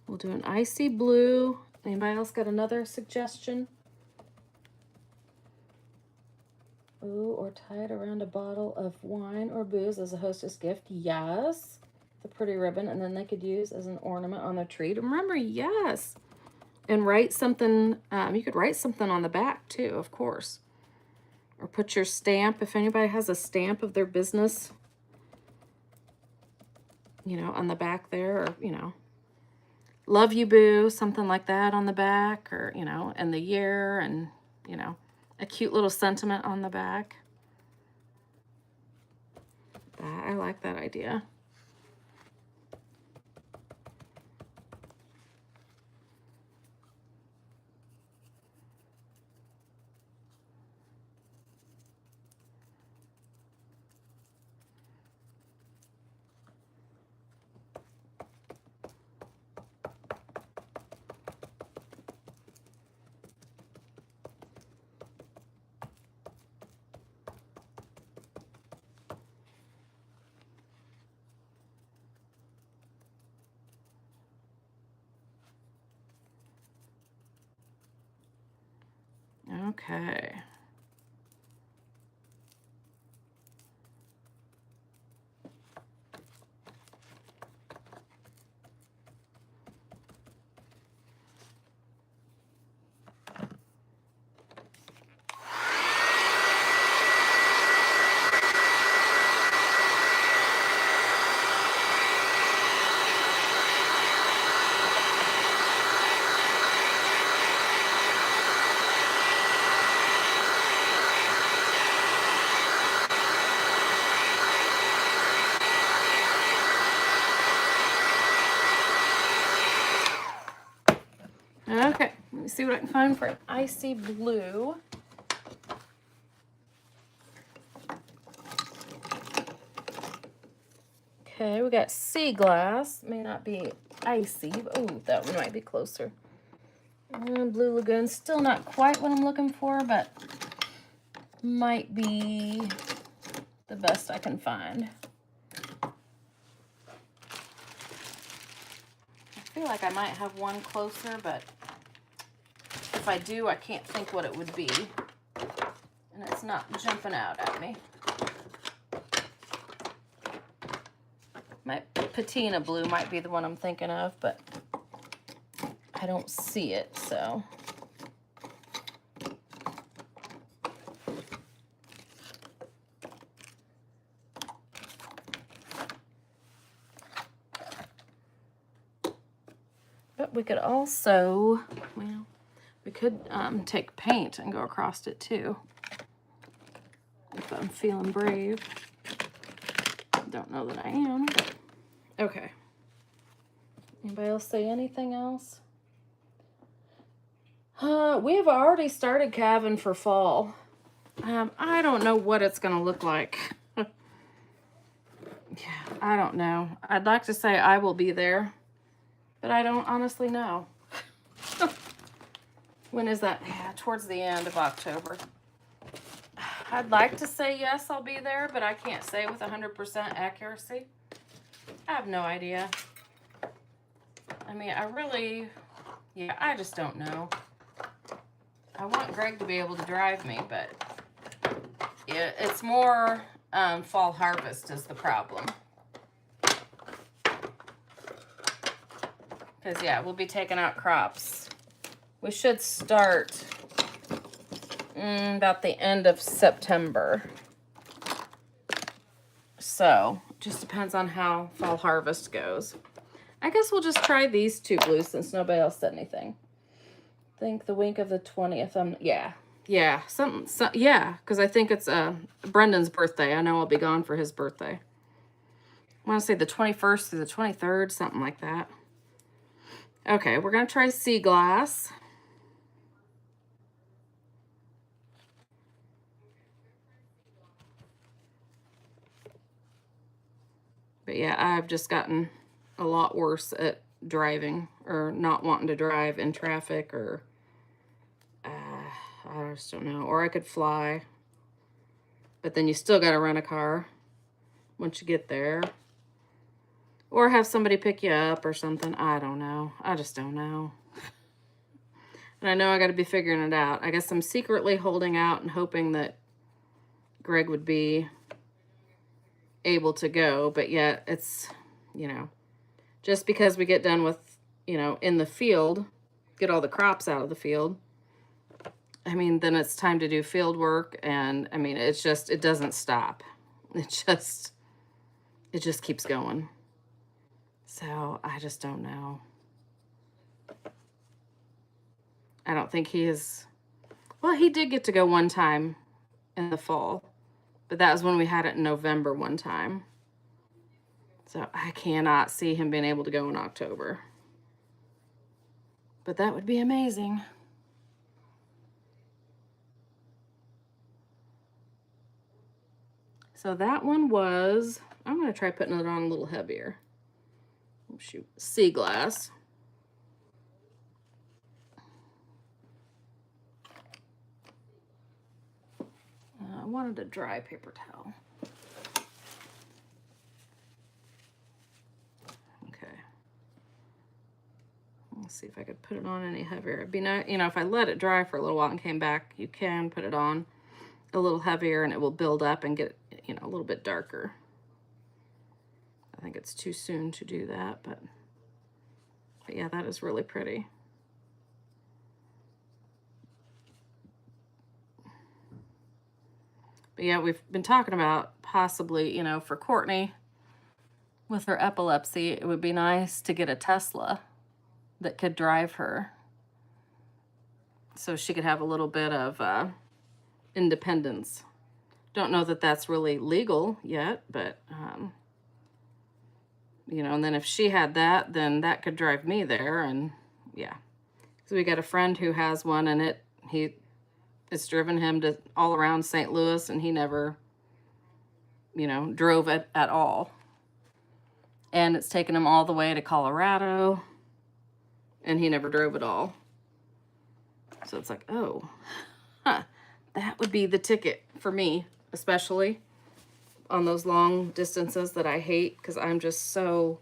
We'll do an icy blue. Anybody else got another suggestion? Ooh, or tie it around a bottle of wine or booze as a hostess gift. Yes. The pretty ribbon, and then they could use as an ornament on their tree. Remember, yes. And write something, you could write something on the back too, of course. Or put your stamp, if anybody has a stamp of their business, you know, on the back there, or, you know, love you boo, something like that on the back, or, you know, and the year, and, you know, a cute little sentiment on the back. I like that idea. Okay. me see what I can find for an icy blue. Okay, we got sea glass. May not be icy. Oh, that one might be closer. Blue Lagoon, still not quite what I'm looking for, but might be the best I can find. I feel like I might have one closer, but if I do, I can't think what it would be. And it's not jumping out at me. My patina blue might be the one I'm thinking of, but I don't see it, so. But we could also, well, we could take paint and go across it too. If I'm feeling brave. Don't know that I am, but okay. Anybody else say anything else? We have already started calving for fall. I don't know what it's gonna look like. Yeah, I don't know. I'd like to say I will be there, but I don't honestly know. When is that? Yeah, towards the end of October. I'd like to say yes, I'll be there, but I can't say with 100% accuracy. I have no idea. I mean, I just don't know. I want Greg to be able to drive me, but it's more fall harvest is the problem. Because, yeah, we'll be taking out crops. We should start about the end of September. So, just depends on how fall harvest goes. I guess we'll just try these two blues since nobody else said anything. I think the week of the 20th. Yeah, yeah, because I think it's Brendan's birthday. I know I'll be gone for his birthday. I want to say the 21st through the 23rd, something like that. Okay, we're going to try sea glass. But yeah, I've just gotten a lot worse at driving or not wanting to drive in traffic or I just don't know. Or I could fly. But then you still got to rent a car once you get there. Or have somebody pick you up or something. I don't know. I just don't know. And I know I got to be figuring it out. I guess I'm secretly holding out and hoping that Greg would be able to go, but yet it's, you know, just because we get done with, you know, in the field, get all the crops out of the field, I mean, then it's time to do field work, and I mean, it's just, it doesn't stop. It just keeps going. So I just don't know. I don't think he is, well, he did get to go one time in the fall, but that was when we had it in November one time. So I cannot see him being able to go in October. But that would be amazing. So that one was, I'm going to try putting it on a little heavier. Oh, shoot, sea glass. I wanted a dry paper towel. Okay. Let's see if I could put it on any heavier. It'd be nice, you know, if I let it dry for a little while and came back, you can put it on a little heavier and it will build up and get, you know, a little bit darker. I think it's too soon to do that, but yeah, that is really pretty. But yeah, we've been talking about possibly, you know, for Courtney with her epilepsy, it would be nice to get a Tesla that could drive her so she could have a little bit of independence. Don't know that that's really legal yet, but, you know, and then if she had that, then that could drive me there, and yeah. So we got a friend who has one, and it's driven him to all around St. Louis, and he never, you know, drove it at all. And it's taken him all the way to Colorado, and he never drove at all. So it's like, oh, that would be the ticket for me, especially on those long distances that I hate, because I'm just so,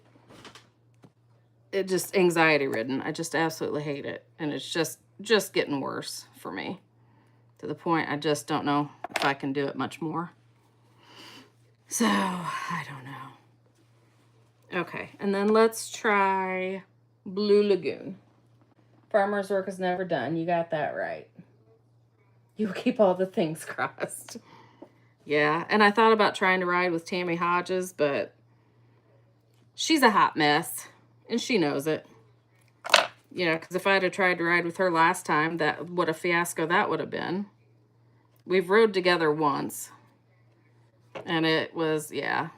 it just anxiety ridden. I just absolutely hate it. And it's just getting worse for me, to the point I just don't know if I can do it much more. So I don't know. Okay, and then let's try Blue Lagoon. Farmer's work is never done. You got that right. You will keep all the things crossed. Yeah, and I thought about trying to ride with Tammy Hodges, but she's a hot mess, and she knows it. You know, because if I had tried to ride with her last time, what a fiasco that would have been. We've rode together once, and it was, yeah.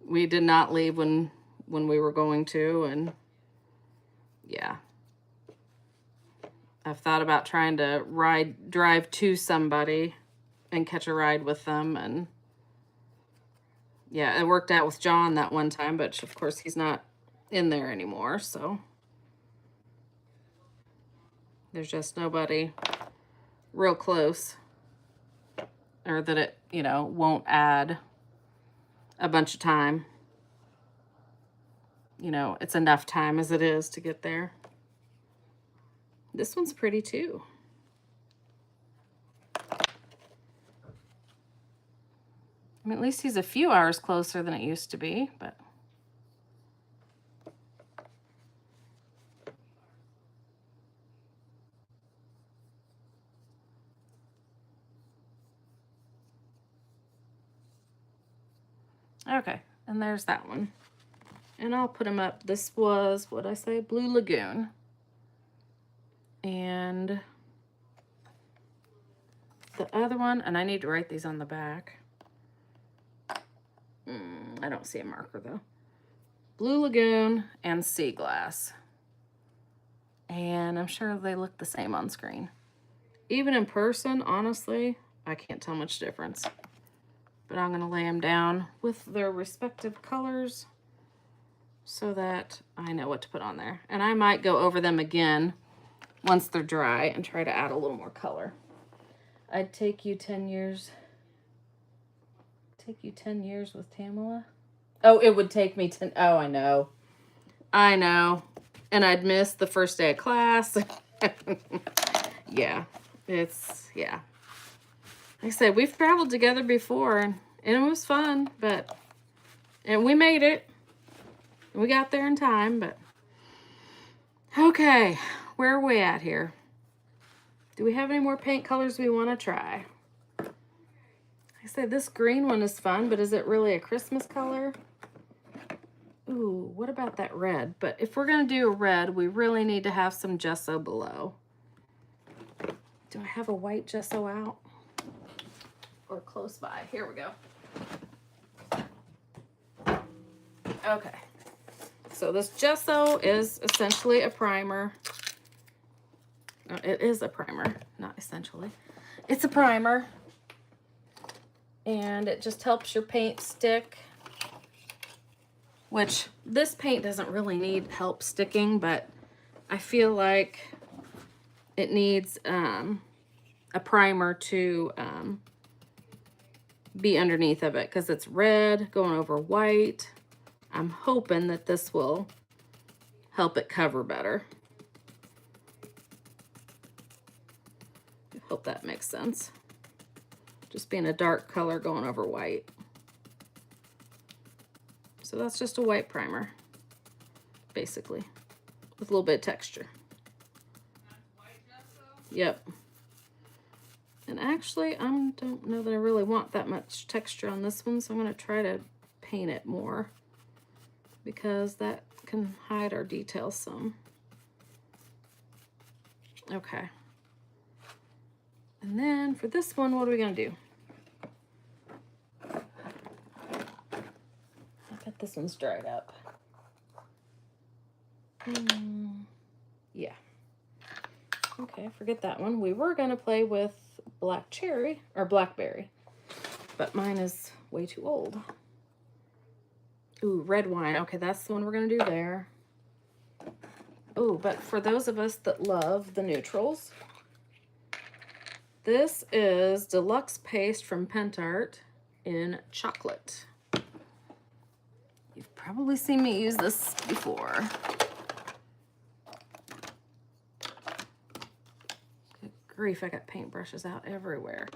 We did not leave when we were going to, and yeah. I've thought about trying to drive to somebody and catch a ride with them, and yeah, it worked out with John that one time, but of course he's not in there anymore, so there's just nobody real close, or that it, you know, won't add a bunch of time. You know, it's enough time as it is to get there. This one's pretty too. I mean, at least he's a few hours closer than it used to be, but okay, and there's that one. And I'll put him up. This was, what'd I say? Blue Lagoon. And the other one, and I need to write these on the back. I don't see a marker though. Blue Lagoon and Sea Glass. And I'm sure they look the same on screen. Even in person, honestly, I can't tell much difference. But I'm gonna lay them down with their respective colors so that I know what to put on there. And I might go over them again once they're dry and try to add a little more color. I'd take you 10 years. Take you 10 years with Tamala? Oh, it would take me 10. Oh, I know. I know. And I'd miss the first day of class. Yeah. Yeah. Like I said, we've traveled together before, and it was fun, and we made it. We got there in time, but okay, where are we at here? Do we have any more paint colors we want to try? I said this green one is fun, but is it really a Christmas color? Ooh, what about that red? But if we're going to do a red, we really need to have some gesso below. Do I have a white gesso out? Or close by? Here we go. Okay. So this gesso is essentially a primer. It is a primer, not essentially. It's a primer. And it just helps your paint stick. Which this paint doesn't really need help sticking, but I feel like it needs a primer to be underneath of it, because it's red going over white. I'm hoping that this will help it cover better. I hope that makes sense. Just being a dark color going over white. So that's just a white primer, basically, with a little bit of texture. Yep. And actually, I don't know that I really want that much texture on this one, so I'm going to try to paint it more, because that can hide our details some. Okay. And then for this one, what are we going to do? I bet this one's dried up. Yeah. Okay, forget that one. We were gonna play with black cherry or blackberry, but mine is way too old. Ooh, red wine. Okay, that's the one we're gonna do there. Ooh, but for those of us that love the neutrals, this is deluxe paste from Pentart in chocolate. You've probably seen me use this before. Good grief, I got paintbrushes out everywhere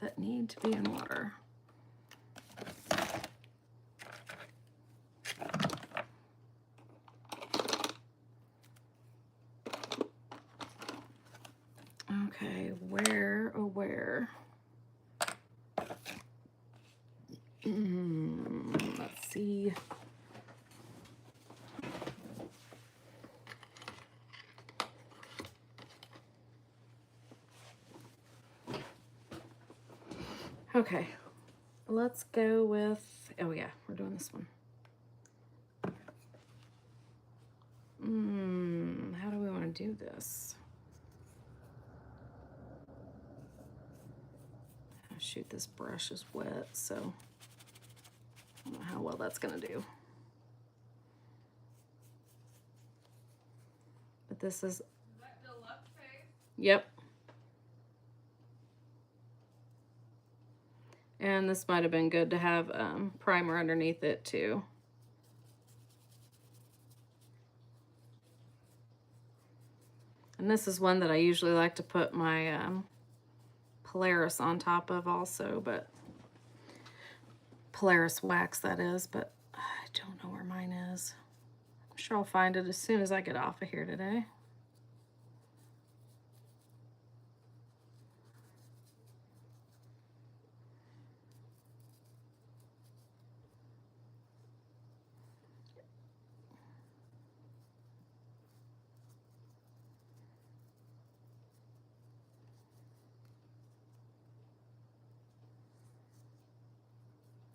that need to be in water. Okay, where, oh where? Let's see. Okay, let's go with, oh yeah, we're doing this one. How do we want to do this? Oh, shoot, this brush is wet, so I don't know how well that's gonna do. But this is that deluxe paste? Yep. And this might have been good to have primer underneath it too. And this is one that I usually like to put my Polaris on top of also, but Polaris wax that is, but I don't know where mine is. I'm sure I'll find it as soon as I get off of here today.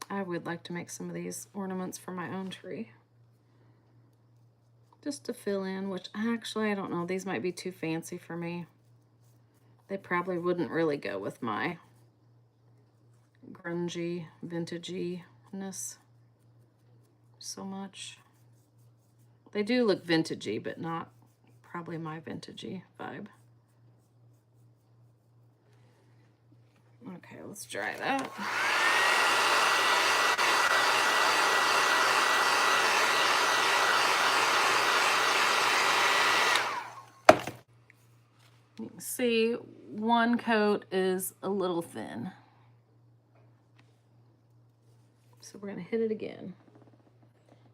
I would like to make some of these ornaments for my own tree. Just to fill in, which actually, I don't know, these might be too fancy for me. They probably wouldn't really go with my grungy, vintagey-ness so much. They do look vintagey, but not probably my vintagey vibe. Okay, let's dry that. You can see one coat is a little thin. So we're gonna hit it again.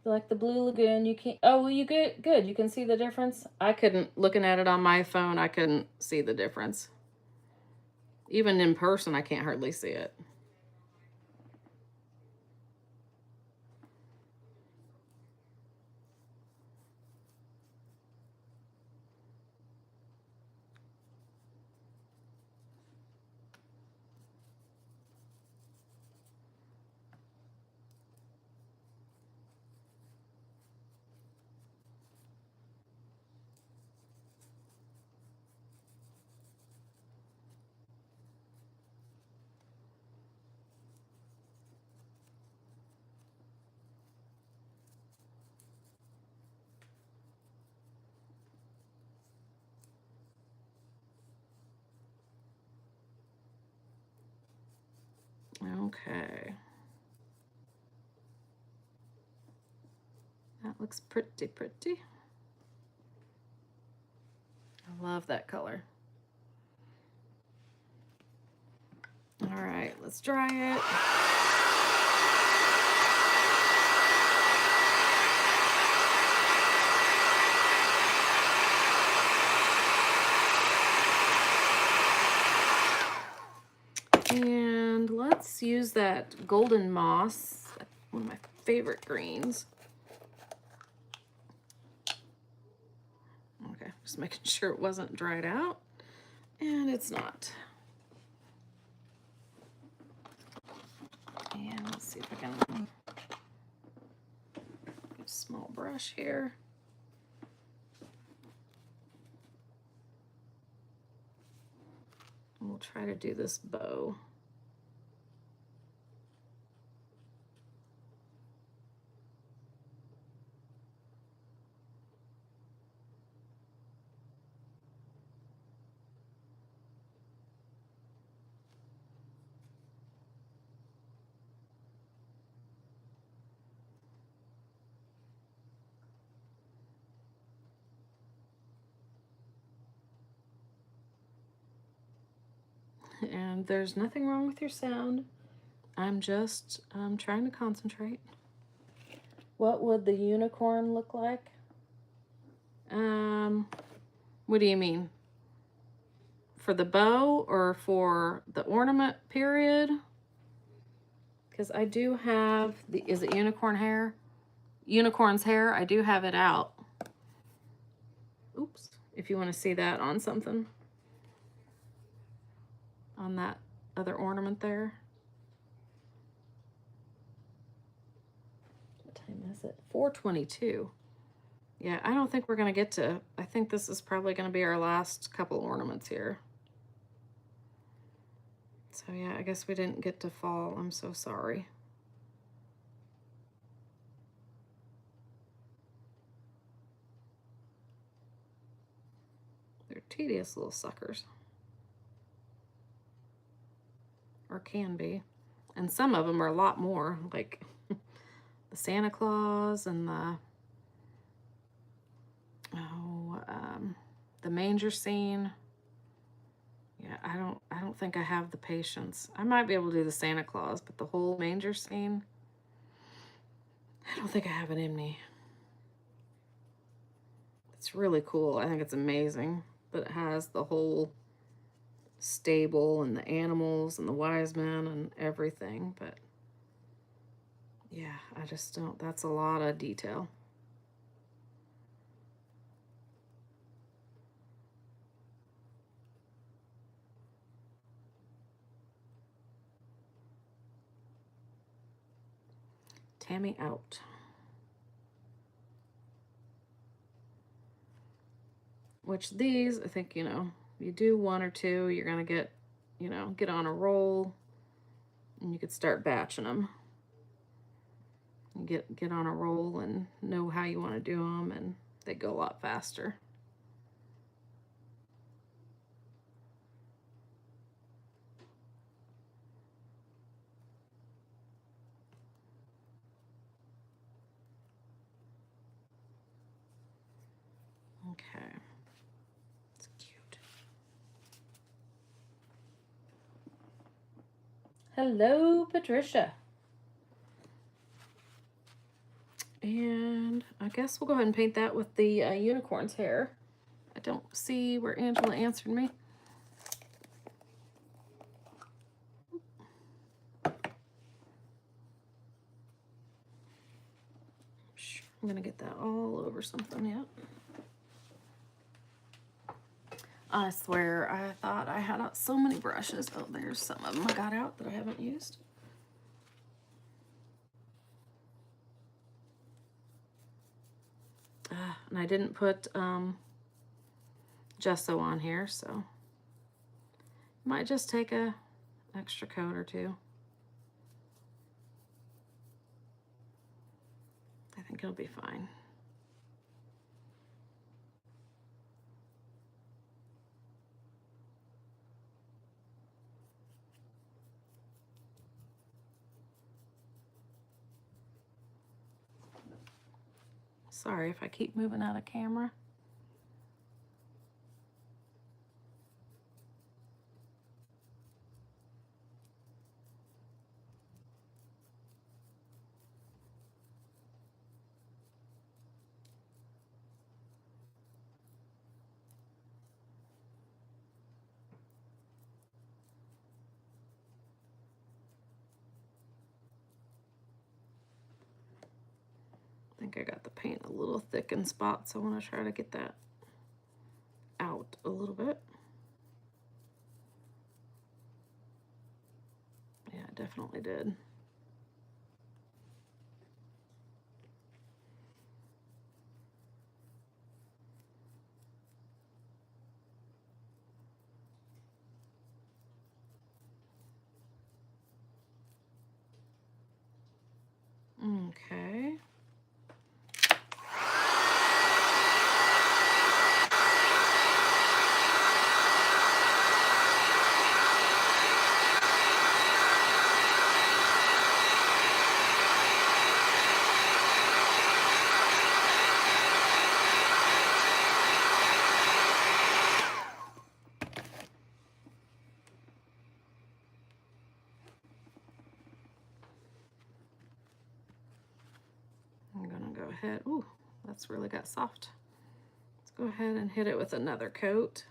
Like the Blue Lagoon, you can't, oh, well, you get good. You can see the difference. I couldn't, looking at it on my phone, I couldn't see the difference. Even in person, I can't hardly see it. Okay. That looks pretty, pretty. I love that color. All right, let's dry it. And let's use that golden moss, one of my favorite greens. Okay, just making sure it wasn't dried out, and it's not. And let's see if I can get a small brush here. we'll try to do this bow. And there's nothing wrong with your sound. I'm just trying to concentrate. What would the unicorn look like? What do you mean? For the bow or for the ornament period? Because I do have the, is it unicorn hair? Unicorn's hair, I do have it out. Oops, if you want to see that on something. On that other ornament there. What time is it? 4:22. Yeah, I don't think we're going to get to, I think this is probably going to be our last couple ornaments here. So yeah, I guess we didn't get to fall. I'm so sorry. They're tedious little suckers. Or can be. And some of them are a lot more, like the Santa Claus and the manger scene. Yeah, I don't think I have the patience. I might be able to do the Santa Claus, but the whole manger scene, I don't think I have it in me. It's really cool. I think it's amazing that it has the whole stable and the animals and the wise men and everything, but yeah, I just don't, that's a lot of detail. Tammy out. Which these, I think, you know, you do one or two, you're gonna get, you know, get on a roll, and you could start batching them. Get on a roll and know how you want to do them, and they go a lot faster. Okay. It's cute. Hello, Patricia. And I guess we'll go ahead and paint that with the unicorn's hair. I don't see where Angela answered me. I'm gonna get that all over something. Yep. I swear, I thought I had so many brushes. Oh, there's some of them I got out that I haven't used. And I didn't put gesso on here, so might just take a extra coat or two. I think it'll be fine. Sorry if I keep moving out of camera. I think I got the paint a little thick in spots. I want to try to get that out a little bit. Yeah, I definitely did. Okay. I'm gonna go ahead. Ooh, that's really got soft. Let's go ahead and hit it with another coat.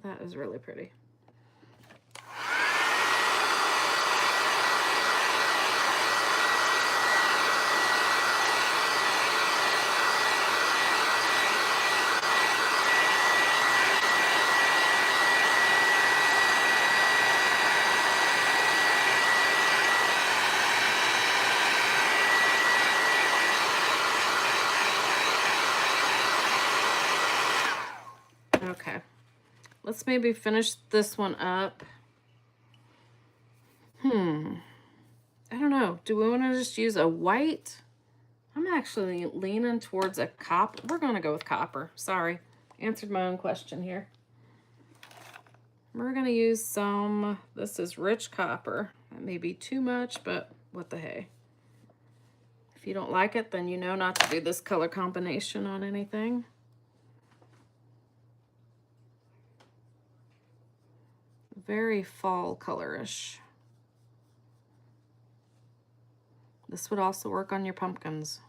That is really pretty. Okay, let's maybe finish this one up. I don't know. Do we want to just use a white? I'm actually leaning towards a copper. We're going to go with copper. Sorry. Answered my own question here. We're going to use some, this is rich copper. That may be too much, but what the hey. If you don't like it, then you know not to do this color combination on anything. Very fall colorish. This would also work on your pumpkins.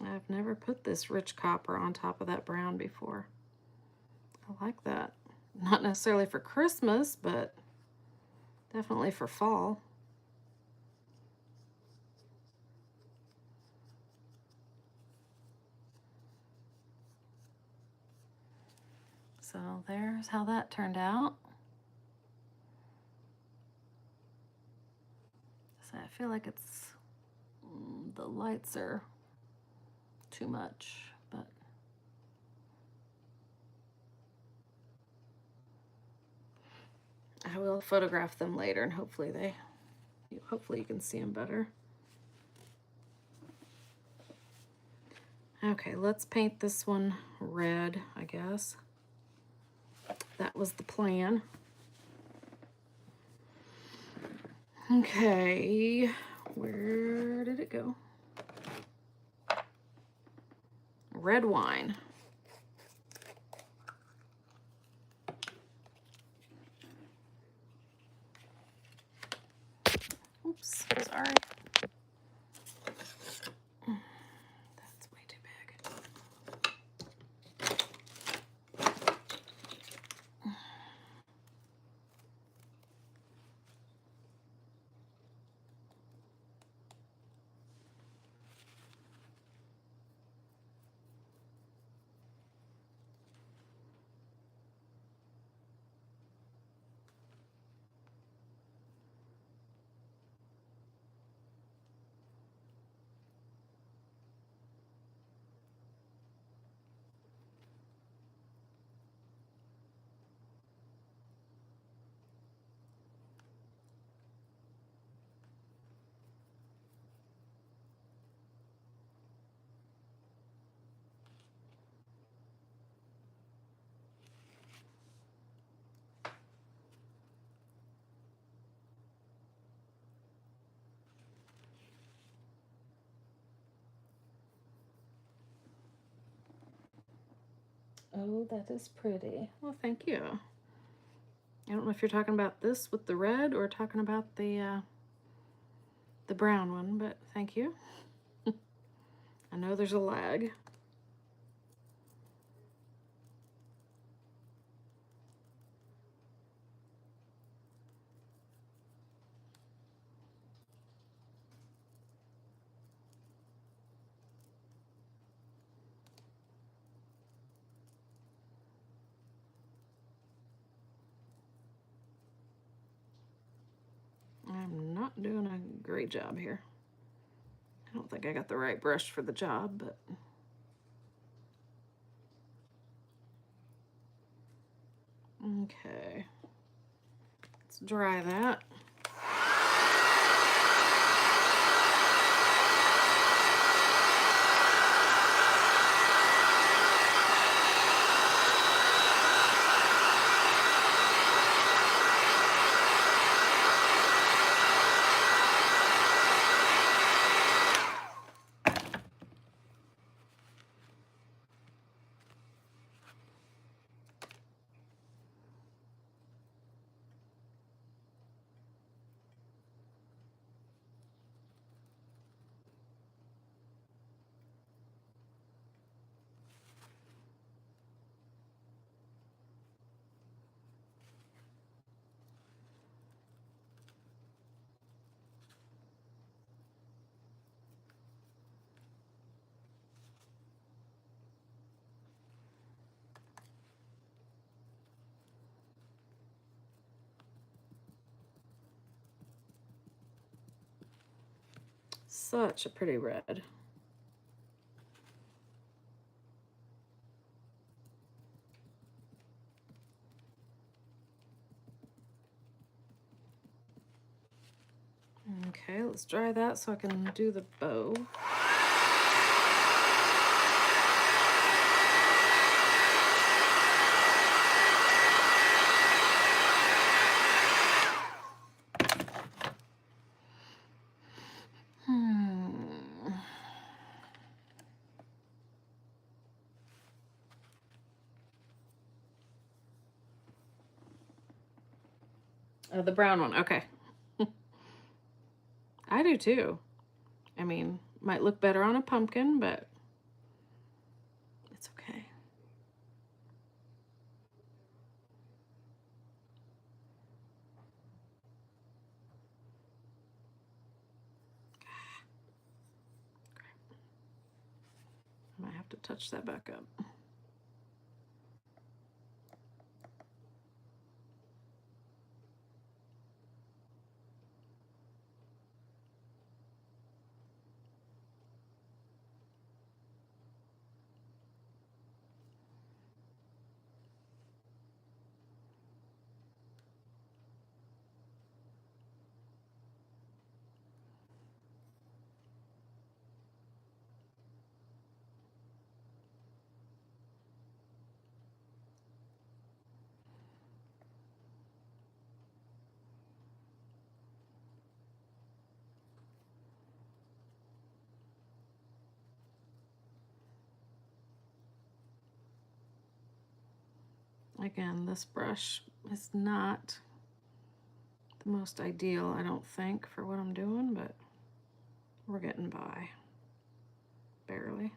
I've never put this rich copper on top of that brown before. I like that. Not necessarily for Christmas, but definitely for fall. So there's how that turned out. So I feel like it's, the lights are too much, but I will photograph them later and hopefully you can see them better. Okay, let's paint this one red, I guess. That was the plan. Okay, where did it go? Red wine. Oops, sorry. That's way too big. Oh, that is pretty. Well, thank you. I don't know if you're talking about this with the red or talking about the brown one, but thank you. I know there's a lag. I'm not doing a great job here. I don't think I got the right brush for the job, but okay. Let's dry that. Such a pretty red. Okay, let's dry that so I can do the bow. Oh, the brown one, okay. I do too. I mean, might look better on a pumpkin, but it's okay. I might have to touch that back up. Again, this brush is not the most ideal, I don't think, for what I'm doing, but we're getting by. Barely.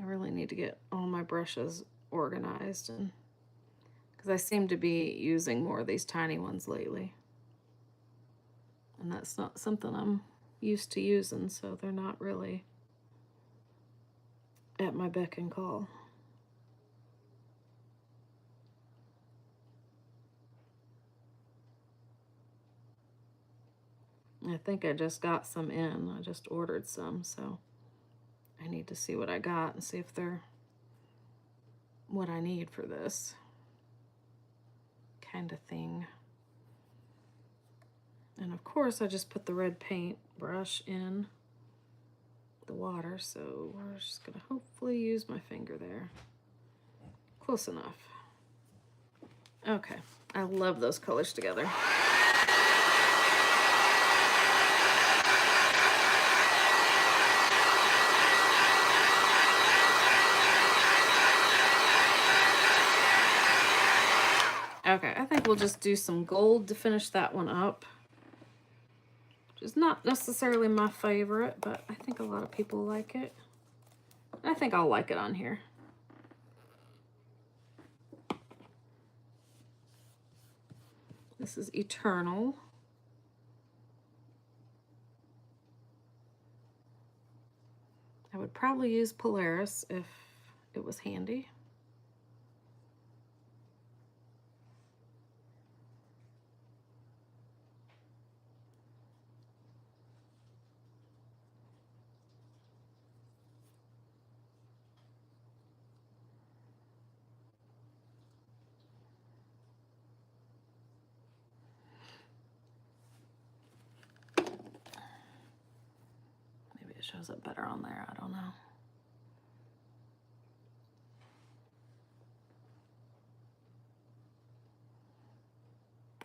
I really need to get all my brushes organized, and because I seem to be using more of these tiny ones lately. And that's not something I'm used to using, so they're not really at my beck and call. I think I just got some in. I just ordered some, so I need to see what I got and see if they're what I need for this kind of thing. And of course, I just put the red paint brush in the water, so we're just gonna hopefully use my finger there. Close enough. Okay, I love those colors together. Okay, I think we'll just do some gold to finish that one up. Which is not necessarily my favorite, but I think a lot of people like it. I think I'll like it on here. This is Eternal. I would probably use Polaris if it was handy. Maybe it shows up better on there, I don't know.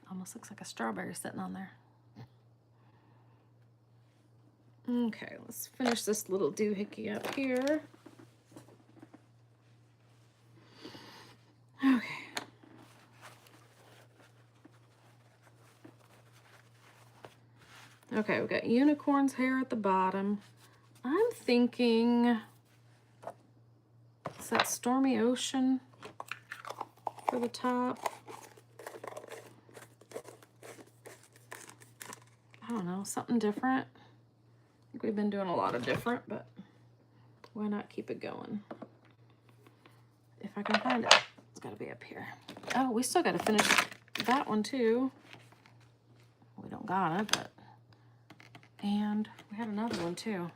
Almost looks like a strawberry sitting on there. Okay, let's finish this little doohickey up here. Okay. Okay, we've got unicorn's hair at the bottom. I'm thinking, is that Stormy Ocean for the top? I don't know, something different. I think we've been doing a lot of different, but why not keep it going? If I can find it, it's gotta be up here. Oh, we still gotta finish that one too. We don't got it, but, and we had another one too.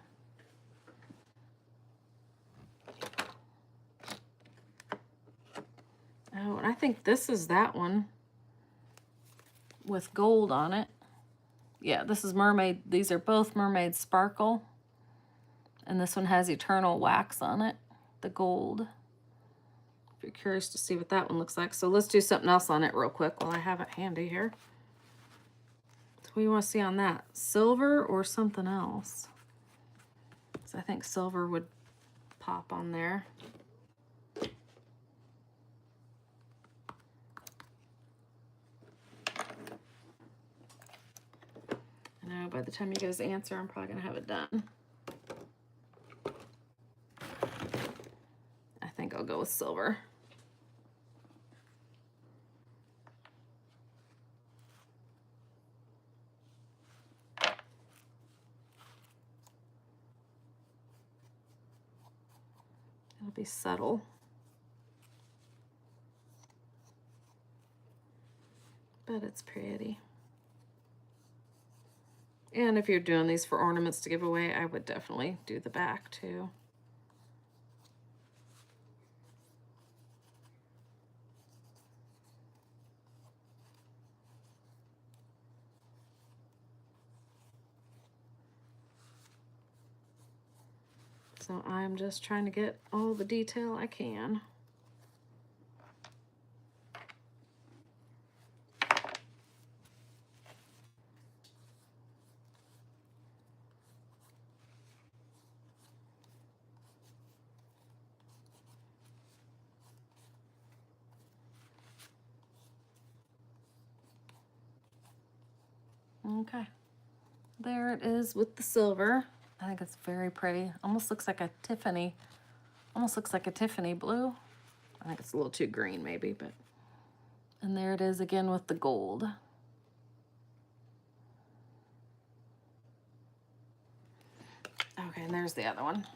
Oh, and I think this is that one with gold on it. Yeah, this is Mermaid. These are both Mermaid Sparkle. And this one has Eternal Wax on it, the gold. If you're curious to see what that one looks like. So let's do something else on it real quick while I have it handy here. So what do you want to see on that? Silver or something else? So I think silver would pop on there. I know by the time you guys answer, I'm probably gonna have it done. I think I'll go with silver. It'll be subtle. But it's pretty. And if you're doing these for ornaments to give away, I would definitely do the back too. So I'm just trying to get all the detail I can. Okay, there it is with the silver. I think it's very pretty. Almost looks like a Tiffany, blue. I think it's a little too green maybe, but. And there it is again with the gold. Okay, and there's the other one.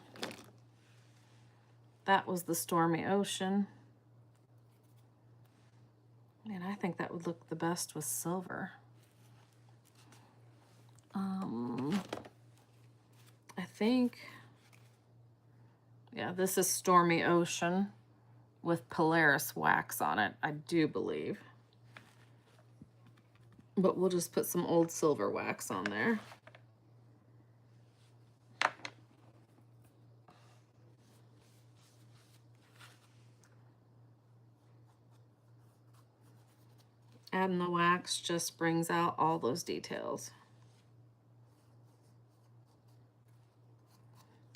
That was the Stormy Ocean. And I think that would look the best with silver. I think, yeah, this is Stormy Ocean with Polaris wax on it, I do believe. But we'll just put some old silver wax on there. Adding the wax just brings out all those details.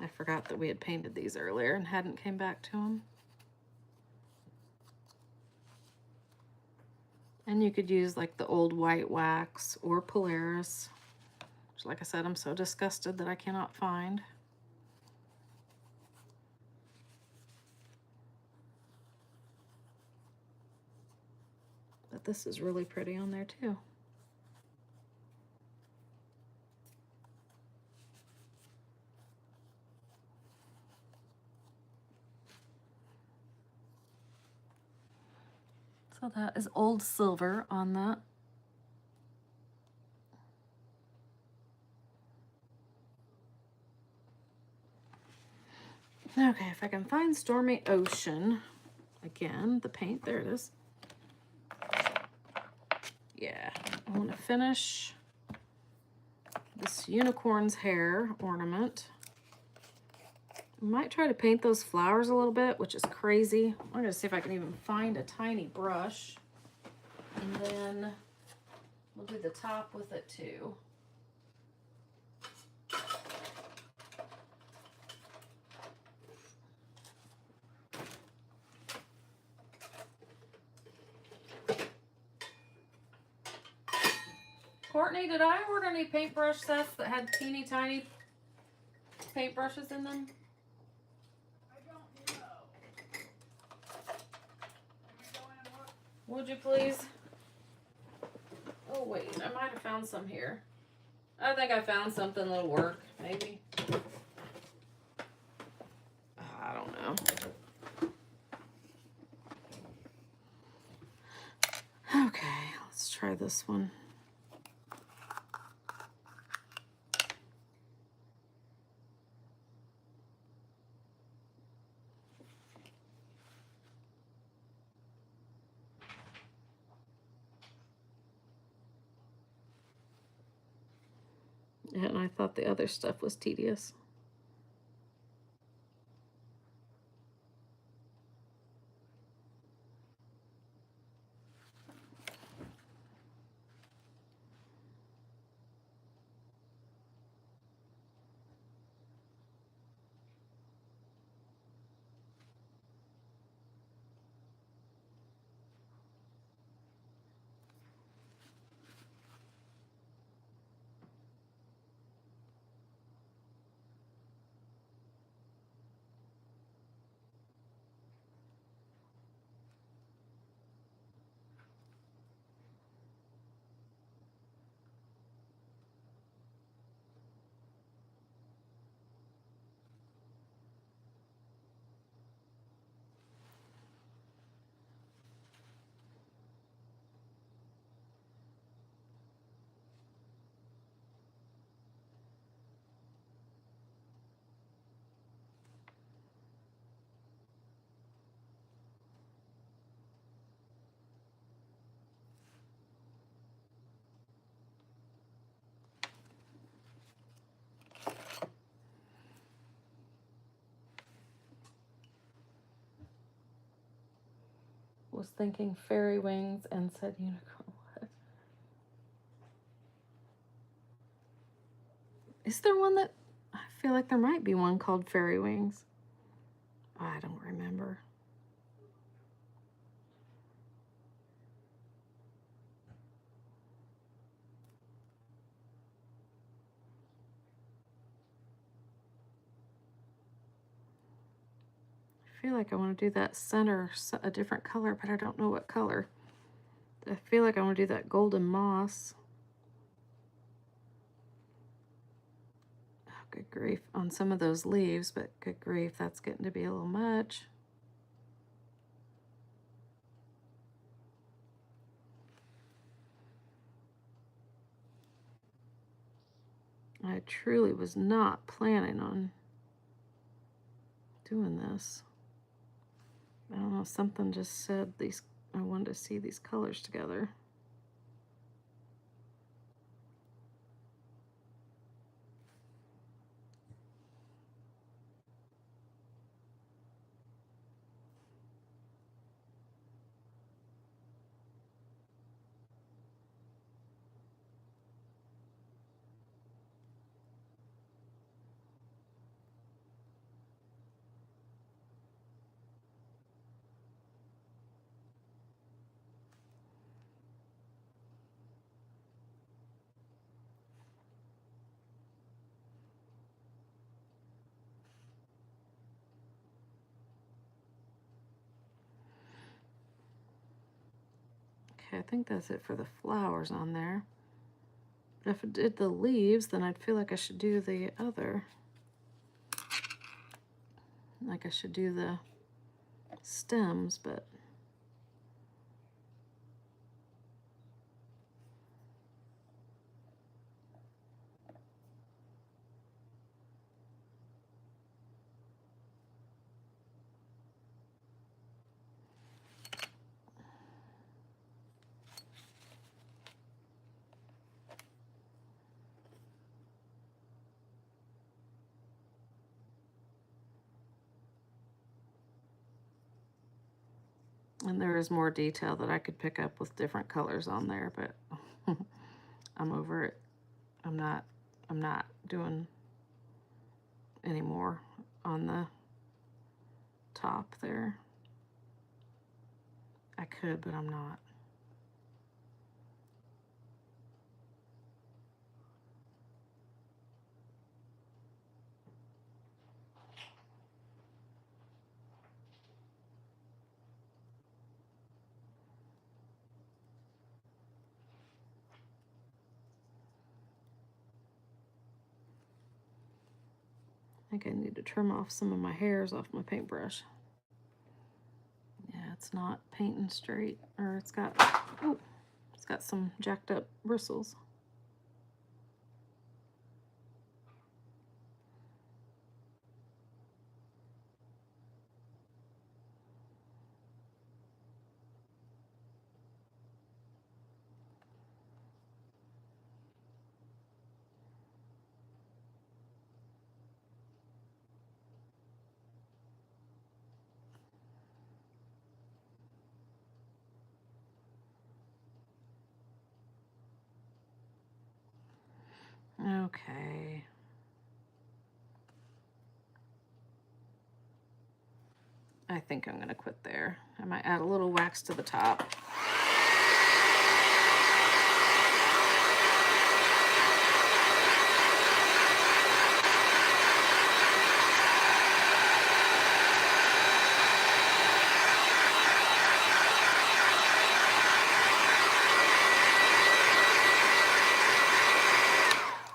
I forgot that we had painted these earlier and hadn't came back to them. And you could use like the old white wax or Polaris, which, like I said, I'm so disgusted that I cannot find. But this is really pretty on there too. So that is old silver on that. Okay, if I can find Stormy Ocean, again, the paint, there it is. Yeah, I want to finish this unicorn's hair ornament. I might try to paint those flowers a little bit, which is crazy. I'm going to see if I can even find a tiny brush. And then we'll do the top with it too. Courtney, did I order any paintbrush sets that had teeny tiny paintbrushes in them? I don't know. Can we go in and look? Would you please? Oh wait, I might have found some here. I think I found something that'll work, maybe. I don't know. Okay, let's try this one. And I thought the other stuff was tedious. Was thinking fairy wings and said unicorn. What? Is there one that, I feel like there might be one called fairy wings. I don't remember. I feel like I want to do that center a different color, but I don't know what color. I feel like I want to do that golden moss. Oh, good grief, on some of those leaves, but good grief, that's getting to be a little much. I truly was not planning on doing this. I don't know, something just said these, I wanted to see these colors together. Okay, I think that's it for the flowers on there. But if it did the leaves, then I'd feel like I should do the other. Like I should do the stems, but and there is more detail that I could pick up with different colors on there, but I'm over it. I'm not doing any more on the top there. I could, but I'm not. I think I need to trim off some of my hairs off my paintbrush. Yeah, it's not painting straight, or it's got some jacked up bristles. Okay. I think I'm gonna quit there. I might add a little wax to the top.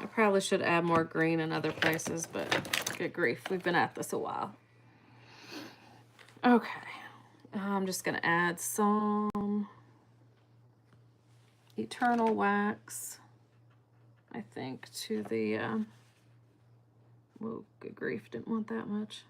I probably should add more green in other places, but good grief, we've been at this a while. Okay, I'm just gonna add some Eternal Wax, I think, to the, whoa, good grief, didn't want that much.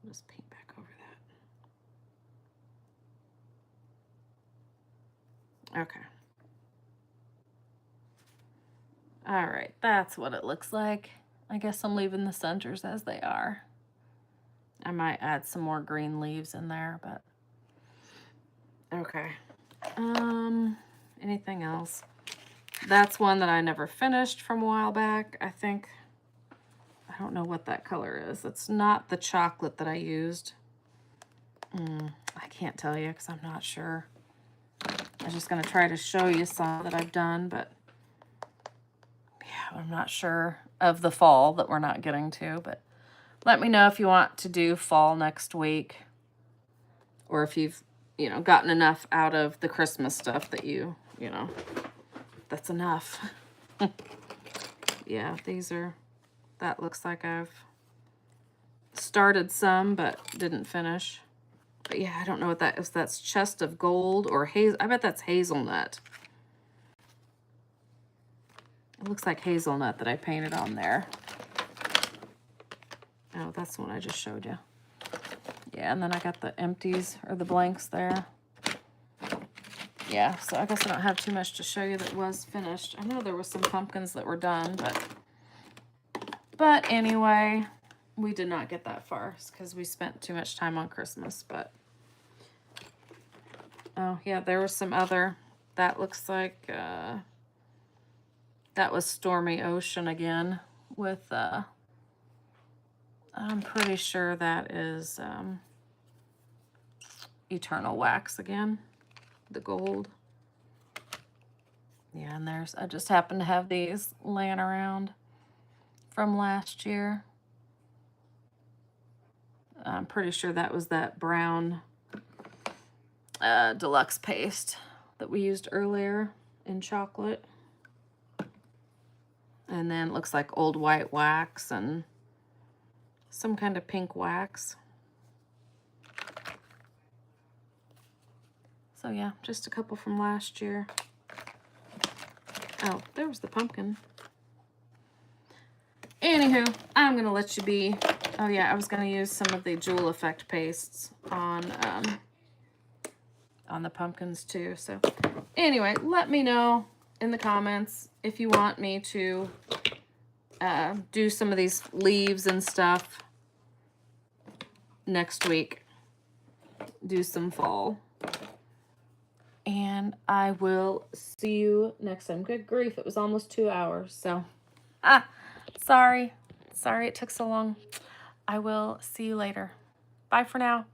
Just paint back over that. Okay. All right, that's what it looks like. I guess I'm leaving the centers as they are. I might add some more green leaves in there, but okay. Anything else? That's one that I never finished from a while back, I think. I don't know what that color is. It's not the chocolate that I used. I can't tell you because I'm not sure. I was just going to try to show you some that I've done, but yeah, I'm not sure of the fall that we're not getting to, but let me know if you want to do fall next week, or if you've, gotten enough out of the Christmas stuff that that's enough. Yeah, that looks like I've started some, but didn't finish. But yeah, I don't know what that is. That's Chest of Gold or hazel. I bet that's hazelnut. It looks like hazelnut that I painted on there. Oh, that's the one I just showed you. Yeah, and then I got the empties or the blanks there. Yeah, so I guess I don't have too much to show you that was finished. I know there was some pumpkins that were done, but anyway, we did not get that far because we spent too much time on Christmas, but oh yeah, there was some other, that looks like that was Stormy Ocean again with I'm pretty sure that is Eternal Wax again, the gold. Yeah, and there's, I just happen to have these laying around from last year. I'm pretty sure that was that brown deluxe paste that we used earlier in chocolate. And then it looks like old white wax and some kind of pink wax. So yeah, just a couple from last year. Oh, there was the pumpkin. Anywho, I'm gonna let you be. Oh yeah, I was gonna use some of the Jewel Effect pastes on the pumpkins too. So anyway, let me know in the comments if you want me to do some of these leaves and stuff next week. Do some fall. And I will see you next time. Good grief, it was almost 2 hours. So, sorry it took so long. I will see you later. Bye for now.